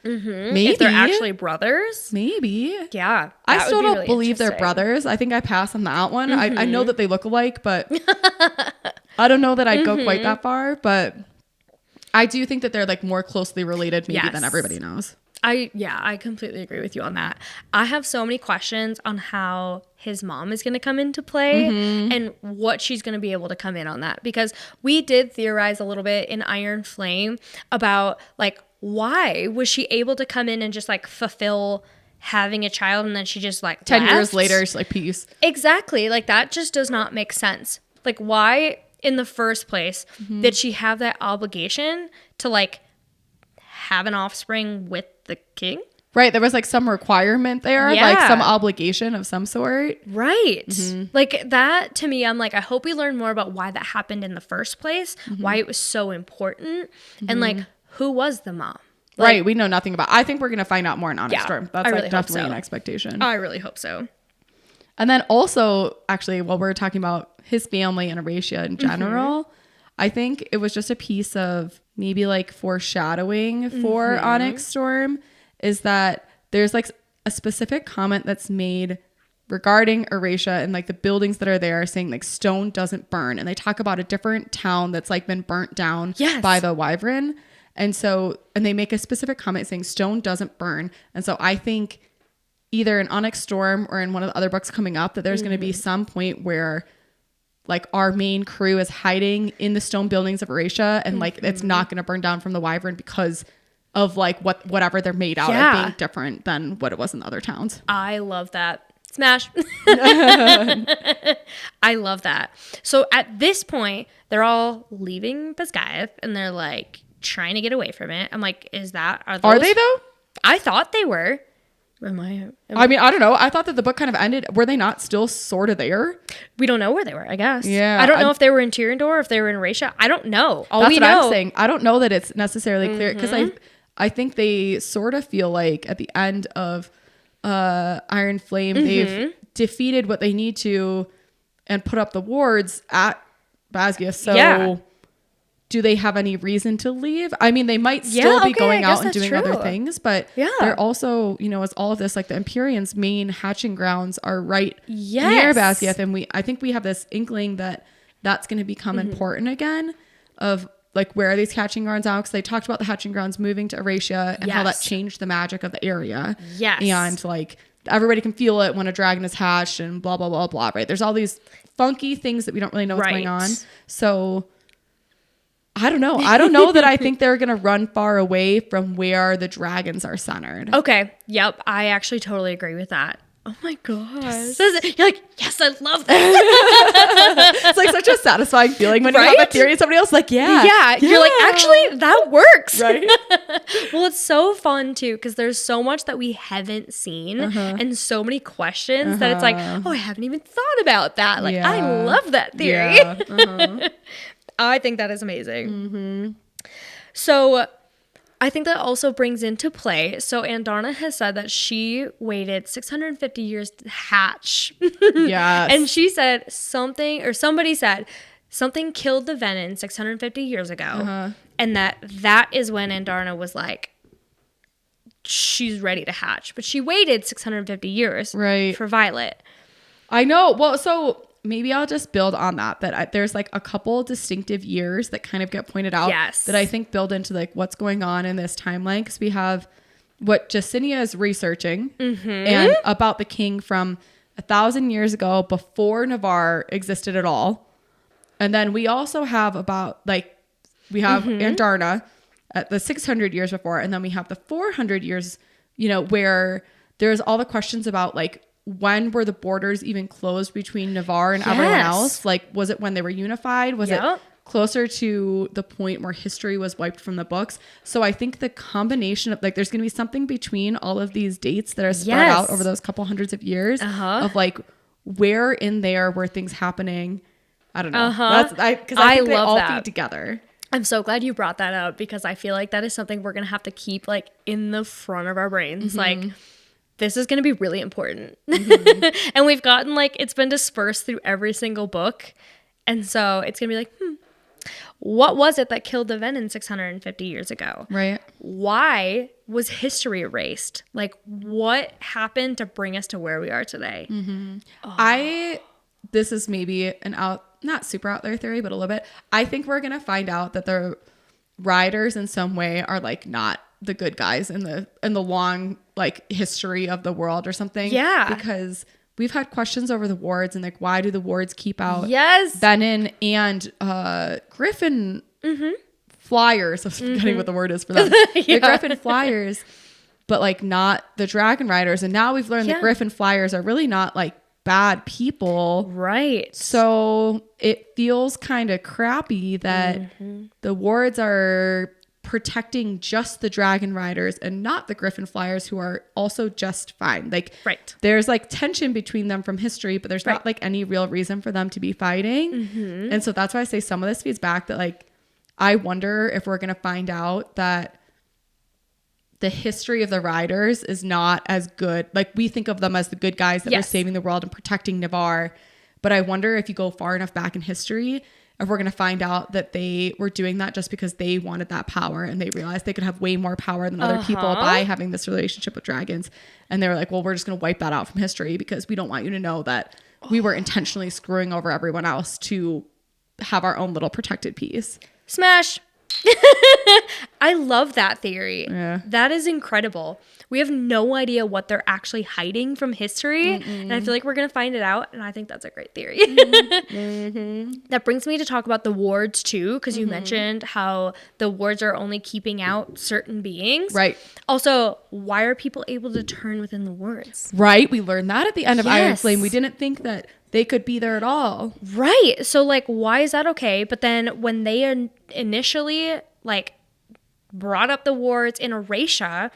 Maybe. If they're actually brothers. Maybe. Yeah. I still don't really believe they're brothers. I think I pass on that one. I know that they look alike, but I don't know that I'd go quite that far. But I do think that they're like more closely related maybe than everybody knows. I completely agree with you on that. I have so many questions on how his mom is going to come into play and what she's going to be able to come in on that, because we did theorize a little bit in Iron Flame about like, why was she able to come in and just like fulfill having a child, and then she just like 10 left? years later, she's like, peace. Exactly. Like that just does not make sense. Like, why in the first place did she have that obligation to like have an offspring with the king? Right. There was like some requirement there, like some obligation of some sort. Right. Like that to me, I'm like, I hope we learn more about why that happened in the first place, why it was so important, and like who was the mom. Like, right. We know nothing about. I think we're going to find out more in Onyx Storm. That's really like definitely an expectation. I really hope so. And then also, actually, while we're talking about his family and Aracia in general, I think it was just a piece of maybe like foreshadowing for Onyx Storm, is that there's like a specific comment that's made regarding Aracia and like the buildings that are there, saying like stone doesn't burn. And they talk about a different town that's like been burnt down by the Wyvern. And so, and they make a specific comment saying stone doesn't burn. And so I think either in Onyx Storm or in one of the other books coming up that there's going to be some point where like our main crew is hiding in the stone buildings of Aracia, and like it's not going to burn down from the Wyvern because of like whatever they're made out of being different than what it was in the other towns. I love that. Smash. I love that. So at this point, they're all leaving Basgiath and they're like trying to get away from it. I'm like, are they though? I thought they were. I mean, I don't know. I thought that the book kind of ended. Were they not still sort of there? We don't know where they were, I guess. Yeah. I don't know if they were in Tyrandor, if they were in Aracia. I don't know. That's what I'm saying. I don't know that it's necessarily clear, because I think they sort of feel like at the end of Iron Flame, they've defeated what they need to and put up the wards at Basgiath. So do they have any reason to leave? I mean, they might still be going out and doing other things, but they're also, you know, as all of this, like the Empyrean's main hatching grounds are right near Basgiath. And I think we have this inkling that that's going to become important again, of like, where are these hatching grounds out? Because they talked about the hatching grounds moving to Aracia and how that changed the magic of the area. Yes. And like everybody can feel it when a dragon is hatched and blah, blah, blah, blah, right? There's all these funky things that we don't really know what's going on. So I don't know. I don't know that I think they're going to run far away from where the dragons are centered. Okay. Yep. I actually totally agree with that. Oh my gosh. You're like, yes, I love that. It's like such a satisfying feeling when you have a theory and somebody else is like, yeah. You're like, actually, that works. Right. Well, it's so fun too, because there's so much that we haven't seen and so many questions that it's like, oh, I haven't even thought about that. Like, I love that theory. Yeah. I think that is amazing. So I think that also brings into play. So Andarna has said that she waited 650 years to hatch. Yes. And she said somebody said something killed the Venin 650 years ago. And that is when Andarna was like, she's ready to hatch. But she waited 650 years for Violet. I know. Well, so maybe I'll just build on that there's like a couple distinctive years that kind of get pointed out that I think build into like what's going on in this timeline, because we have what Jesinia is researching and about the king from 1,000 years ago, before Navarre existed at all. And then we also have about like we have Andarna at the 600 years before, and then we have the 400 years, you know, where there's all the questions about like, when were the borders even closed between Navarre and everyone else? Like, was it when they were unified? Was it closer to the point where history was wiped from the books? So I think the combination of like, there's going to be something between all of these dates that are spread out over those couple hundreds of years of like, where in there were things happening? I don't know. Because I think they all feed together. I'm so glad you brought that up, because I feel like that is something we're going to have to keep like in the front of our brains. Like, this is going to be really important. And we've gotten like, it's been dispersed through every single book. And so it's going to be like, what was it that killed the Venin 650 years ago? Right. Why was history erased? Like, what happened to bring us to where we are today? This is maybe not super out there theory, but a little bit. I think we're going to find out that the riders in some way are like not the good guys in the long like history of the world or something. Yeah. Because we've had questions over the wards and like, why do the wards keep out Yes. Venin and Griffin flyers? I'm forgetting what the word is for them. The Griffin flyers, but like not the dragon riders. And now we've learned that Griffin flyers are really not like bad people. Right. So it feels kind of crappy that the wards are protecting just the dragon riders and not the Griffin flyers, who are also just fine. Like, there's like tension between them from history, but there's not like any real reason for them to be fighting. And so that's why I say some of this feeds back that like, I wonder if we're going to find out that the history of the riders is not as good. Like, we think of them as the good guys that were saving the world and protecting Navarre. But I wonder if you go far enough back in history, if we're going to find out that they were doing that just because they wanted that power and they realized they could have way more power than other people by having this relationship with dragons. And they were like, well, we're just going to wipe that out from history because we don't want you to know that we were intentionally screwing over everyone else to have our own little protected piece. Smash. I love that theory. Yeah. That is incredible. We have no idea what they're actually hiding from history. And I feel like we're going to find it out. And I think that's a great theory. That brings me to talk about the wards too, because you mentioned how the wards are only keeping out certain beings. Right. Also, why are people able to turn within the wards? Right. We learned that at the end of Iron Flame. We didn't think that they could be there at all. Right. So like, why is that okay? But then when they initially like brought up the wards in Erasia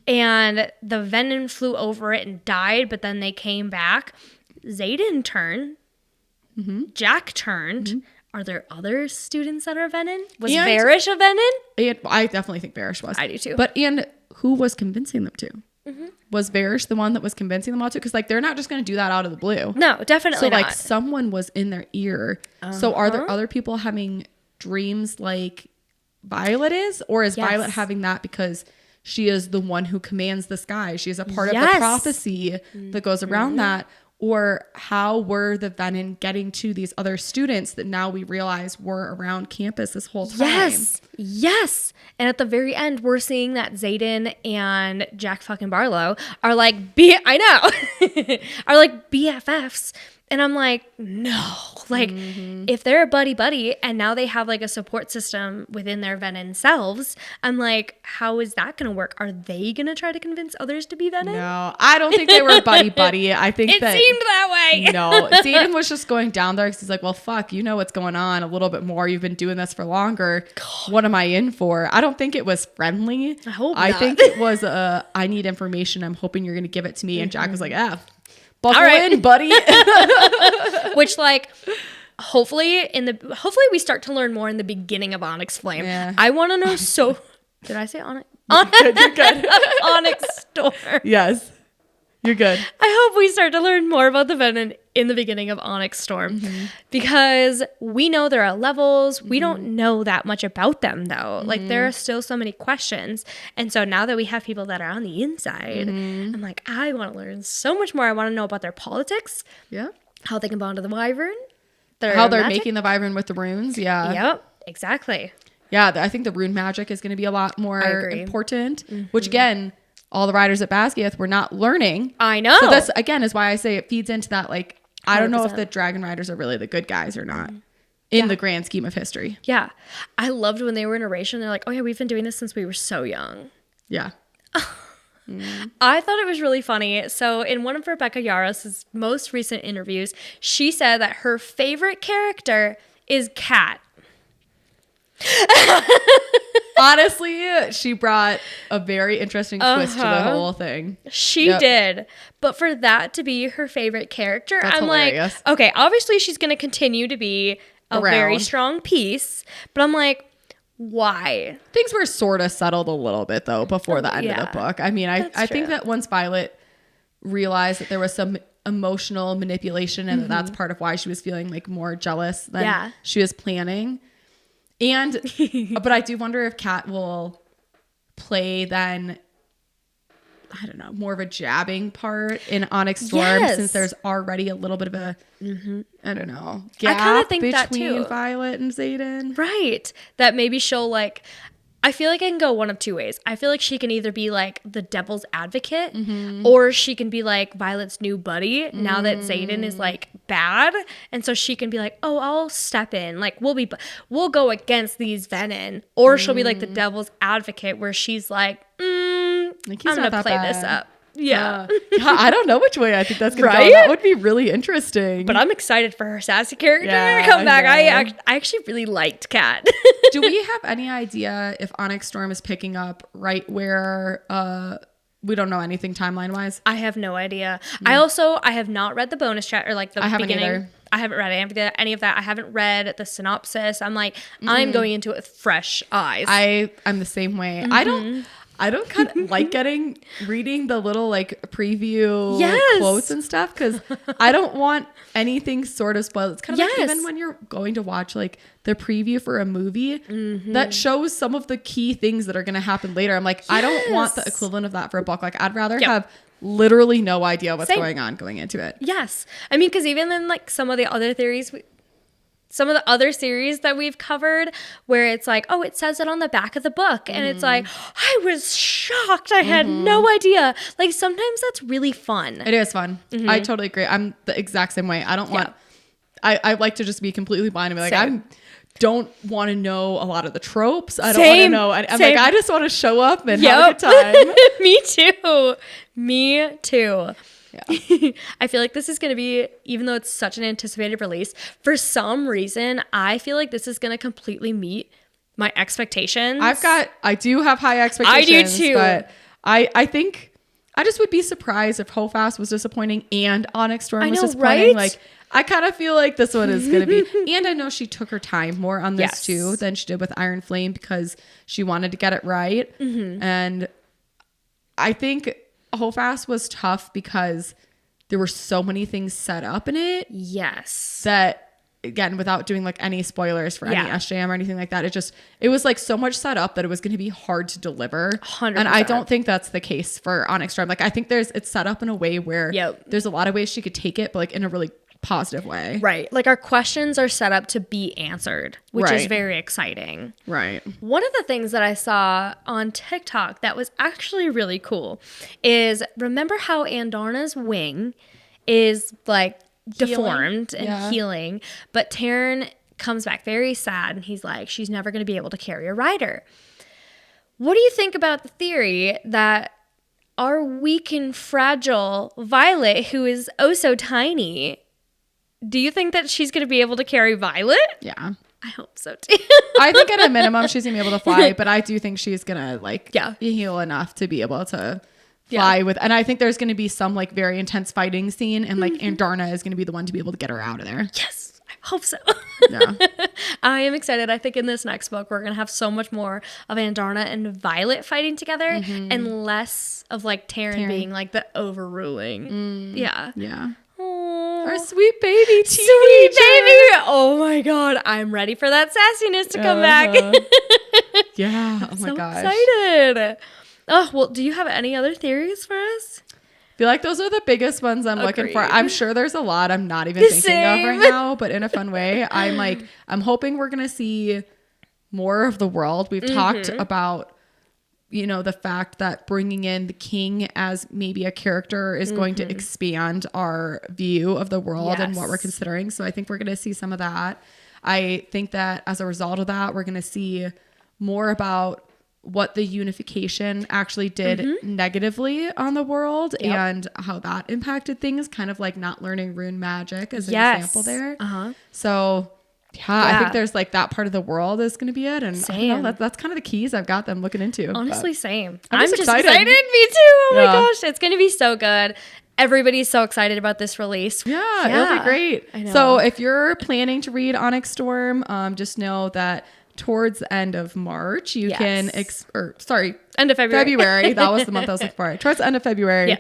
and the Venin flew over it and died, but then they came back, Xaden turned, Jack turned. Are there other students that are Venin? Was Varish a Venin? I definitely think Varish was. I do too. But and who was convincing them to? Was Varish the one that was convincing them all to? Because like, they're not just going to do that out of the blue. No, definitely not. So like, someone was in their ear. So are there other people having dreams like Violet is? Or is Violet having that because she is the one who commands the sky? She is a part of the prophecy that goes around that. Or how were the Venin getting to these other students that now we realize were around campus this whole time? Yes. And at the very end, we're seeing that Xaden and Jack fucking Barlow are like, are like BFFs. And I'm like, no, like if they're a buddy and now they have like a support system within their Venin selves, I'm like, how is that going to work? Are they going to try to convince others to be Venin? No, I don't think they were buddy. I think it seemed that way. No, Xaden was just going down there because he's like, well, fuck, you know what's going on a little bit more. You've been doing this for longer. God. What am I in for? I don't think it was friendly. I hope I not. think it was I need information. I'm hoping you're going to give it to me. And Jack was like, buckle in, buddy. Which, like, hopefully we start to learn more in the beginning of Onyx Flame. Yeah. I want to know. So, did I say Onyx? You're good. Onyx Storm. Yes, you're good. I hope we start to learn more about the Venin in the beginning of Onyx Storm, because we know there are levels. We don't know that much about them though. Like, there are still so many questions. And so now that we have people that are on the inside, I'm like, I want to learn so much more. I want to know about their politics. Yeah. How they can bond to the Wyvern. How they're making the Wyvern with the runes. Yeah. Yep. Exactly. Yeah. I think the rune magic is going to be a lot more important, which again, all the riders at Basgiath were not learning. I know. So this again is why I say it feeds into that, like, I don't know if the dragon riders are really the good guys or not in the grand scheme of history. Yeah. I loved when they were in Oration. They're like, oh yeah, we've been doing this since we were so young. Yeah. I thought it was really funny. So in one of Rebecca Yarros' most recent interviews, she said that her favorite character is Kat. Honestly, she brought a very interesting twist to the whole thing. She did. But for that to be her favorite character, that's I'm hilarious. Like, okay, obviously she's going to continue to be a very strong piece. But I'm like, why? Things were sort of settled a little bit, though, before the end of the book. I mean, I think that once Violet realized that there was some emotional manipulation and that's part of why she was feeling like more jealous than she was planning. And but I do wonder if Kat will play then I don't know, more of a jabbing part in Onyx Storm, since there's already a little bit of a, I don't know, gap I kind of think between that too. Violet and Xaden. Right. That maybe she'll like, I feel like I can go one of two ways. I feel like she can either be like the devil's advocate, or she can be like Violet's new buddy now that Xaden is like bad. And so she can be like, oh, I'll step in. Like we'll go against these Venin. Or she'll be like the devil's advocate where she's like, I'm going to play this up. Yeah. I don't know which way I think that's going to go. That would be really interesting. But I'm excited for her sassy character to come back. I actually really liked Kat. Do we have any idea if Onyx Storm is picking up right where we don't know anything timeline wise? I have no idea. I have not read the bonus chat or like the beginning. Either. I haven't read any of that. I haven't read the synopsis. I'm like, I'm going into it with fresh eyes. I'm the same way. I don't kind of like reading the little like preview quotes and stuff, because I don't want anything sort of spoiled. It's kind of like even when you're going to watch like the preview for a movie that shows some of the key things that are going to happen later. I'm like, I don't want the equivalent of that for a book. Like I'd rather have literally no idea what's going on going into it. Yes. I mean, because even in like some of the other theories, some of the other series that we've covered where it's like, oh, it says it on the back of the book. And it's like, I was shocked. I had no idea. Like sometimes that's really fun. It is fun. I totally agree. I'm the exact same way. I don't want, I like to just be completely blind and be like, I don't want to know a lot of the tropes. I don't want to know. I'm like, I just want to show up and have a good time. Me too. Yeah. I feel like this is going to be, even though it's such an anticipated release, for some reason, I feel like this is going to completely meet my expectations. I do have high expectations. I do too. But I think I just would be surprised if Hofast was disappointing and Onyx Storm was disappointing. Right? Like, I kind of feel like this one is going to be, and I know she took her time more on this too than she did with Iron Flame because she wanted to get it right. And I think Hofast was tough because there were so many things set up in it. Yes. That, again, without doing like any spoilers for any SJM or anything like that, it was like so much set up that it was going to be hard to deliver. 100%. And I don't think that's the case for Onyx Storm. Like I think it's set up in a way where there's a lot of ways she could take it, but like in a really positive way. Right. Like our questions are set up to be answered, which is very exciting. Right. One of the things that I saw on TikTok that was actually really cool is, remember how Andarna's wing is like deformed and healing, but Terran comes back very sad and he's like, she's never going to be able to carry a rider. What do you think about the theory that our weak and fragile Violet, who is oh so tiny, do you think that she's going to be able to carry Violet? Yeah. I hope so too. I think at a minimum she's going to be able to fly, but I do think she's going to like heal enough to be able to fly with. And I think there's going to be some like very intense fighting scene and like Andarna is going to be the one to be able to get her out of there. Yes. I hope so. Yeah. I am excited. I think in this next book, we're going to have so much more of Andarna and Violet fighting together and less of like Terran being like the overruling. Yeah. Yeah. Aww. Our sweet baby teenager. Sweet baby. Oh my God. I'm ready for that sassiness to come back. Yeah. Oh my gosh. Excited. Oh, well, do you have any other theories for us? I feel like those are the biggest ones I'm looking for. I'm sure there's a lot I'm not even thinking of right now, but in a fun way. I'm hoping we're going to see more of the world. We've talked about, you know, the fact that bringing in the king as maybe a character is going to expand our view of the world and what we're considering. So I think we're going to see some of that. I think that as a result of that, we're going to see more about what the unification actually did negatively on the world and how that impacted things, kind of like not learning rune magic as an example there. So I think there's like that part of the world is going to be it. And I don't know, that's kind of the keys I've got them looking into. Honestly, same. I'm just excited. Me too. Oh my gosh. It's going to be so good. Everybody's so excited about this release. Yeah, it'll be great. I know. So if you're planning to read Onyx Storm, just know that towards the end of March, you can, end of February. That was the month I was looking for. Towards the end of February,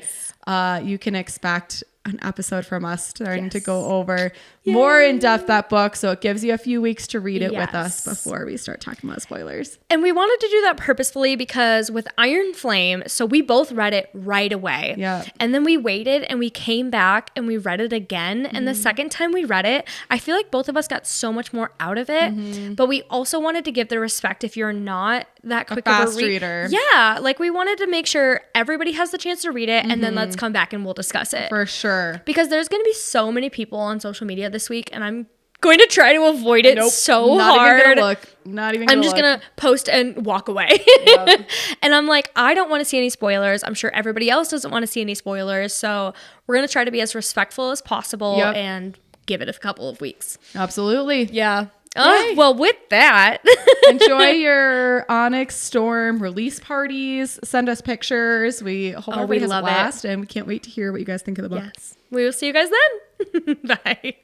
you can expect an episode from us starting to go over more in depth that book. So it gives you a few weeks to read it with us before we start talking about spoilers. And we wanted to do that purposefully because with Iron Flame, so we both read it right away. Yeah. And then we waited and we came back and we read it again. And the second time we read it, I feel like both of us got so much more out of it. But we also wanted to give the respect if you're not that quick of a reader. Yeah. Like we wanted to make sure everybody has the chance to read it and then let's come back and we'll discuss it. For sure. Because there's going to be so many people on social media this week and I'm going to try to avoid it so hard. Even gonna look. Not even gonna I'm just going to post and walk away. And I'm like, I don't want to see any spoilers. I'm sure everybody else doesn't want to see any spoilers. So we're going to try to be as respectful as possible and give it a couple of weeks. Absolutely. Yeah. Well, with that, enjoy your Onyx Storm release parties. Send us pictures. We hope everybody has a blast, and we can't wait to hear what you guys think of the book. Yes. We will see you guys then. Bye.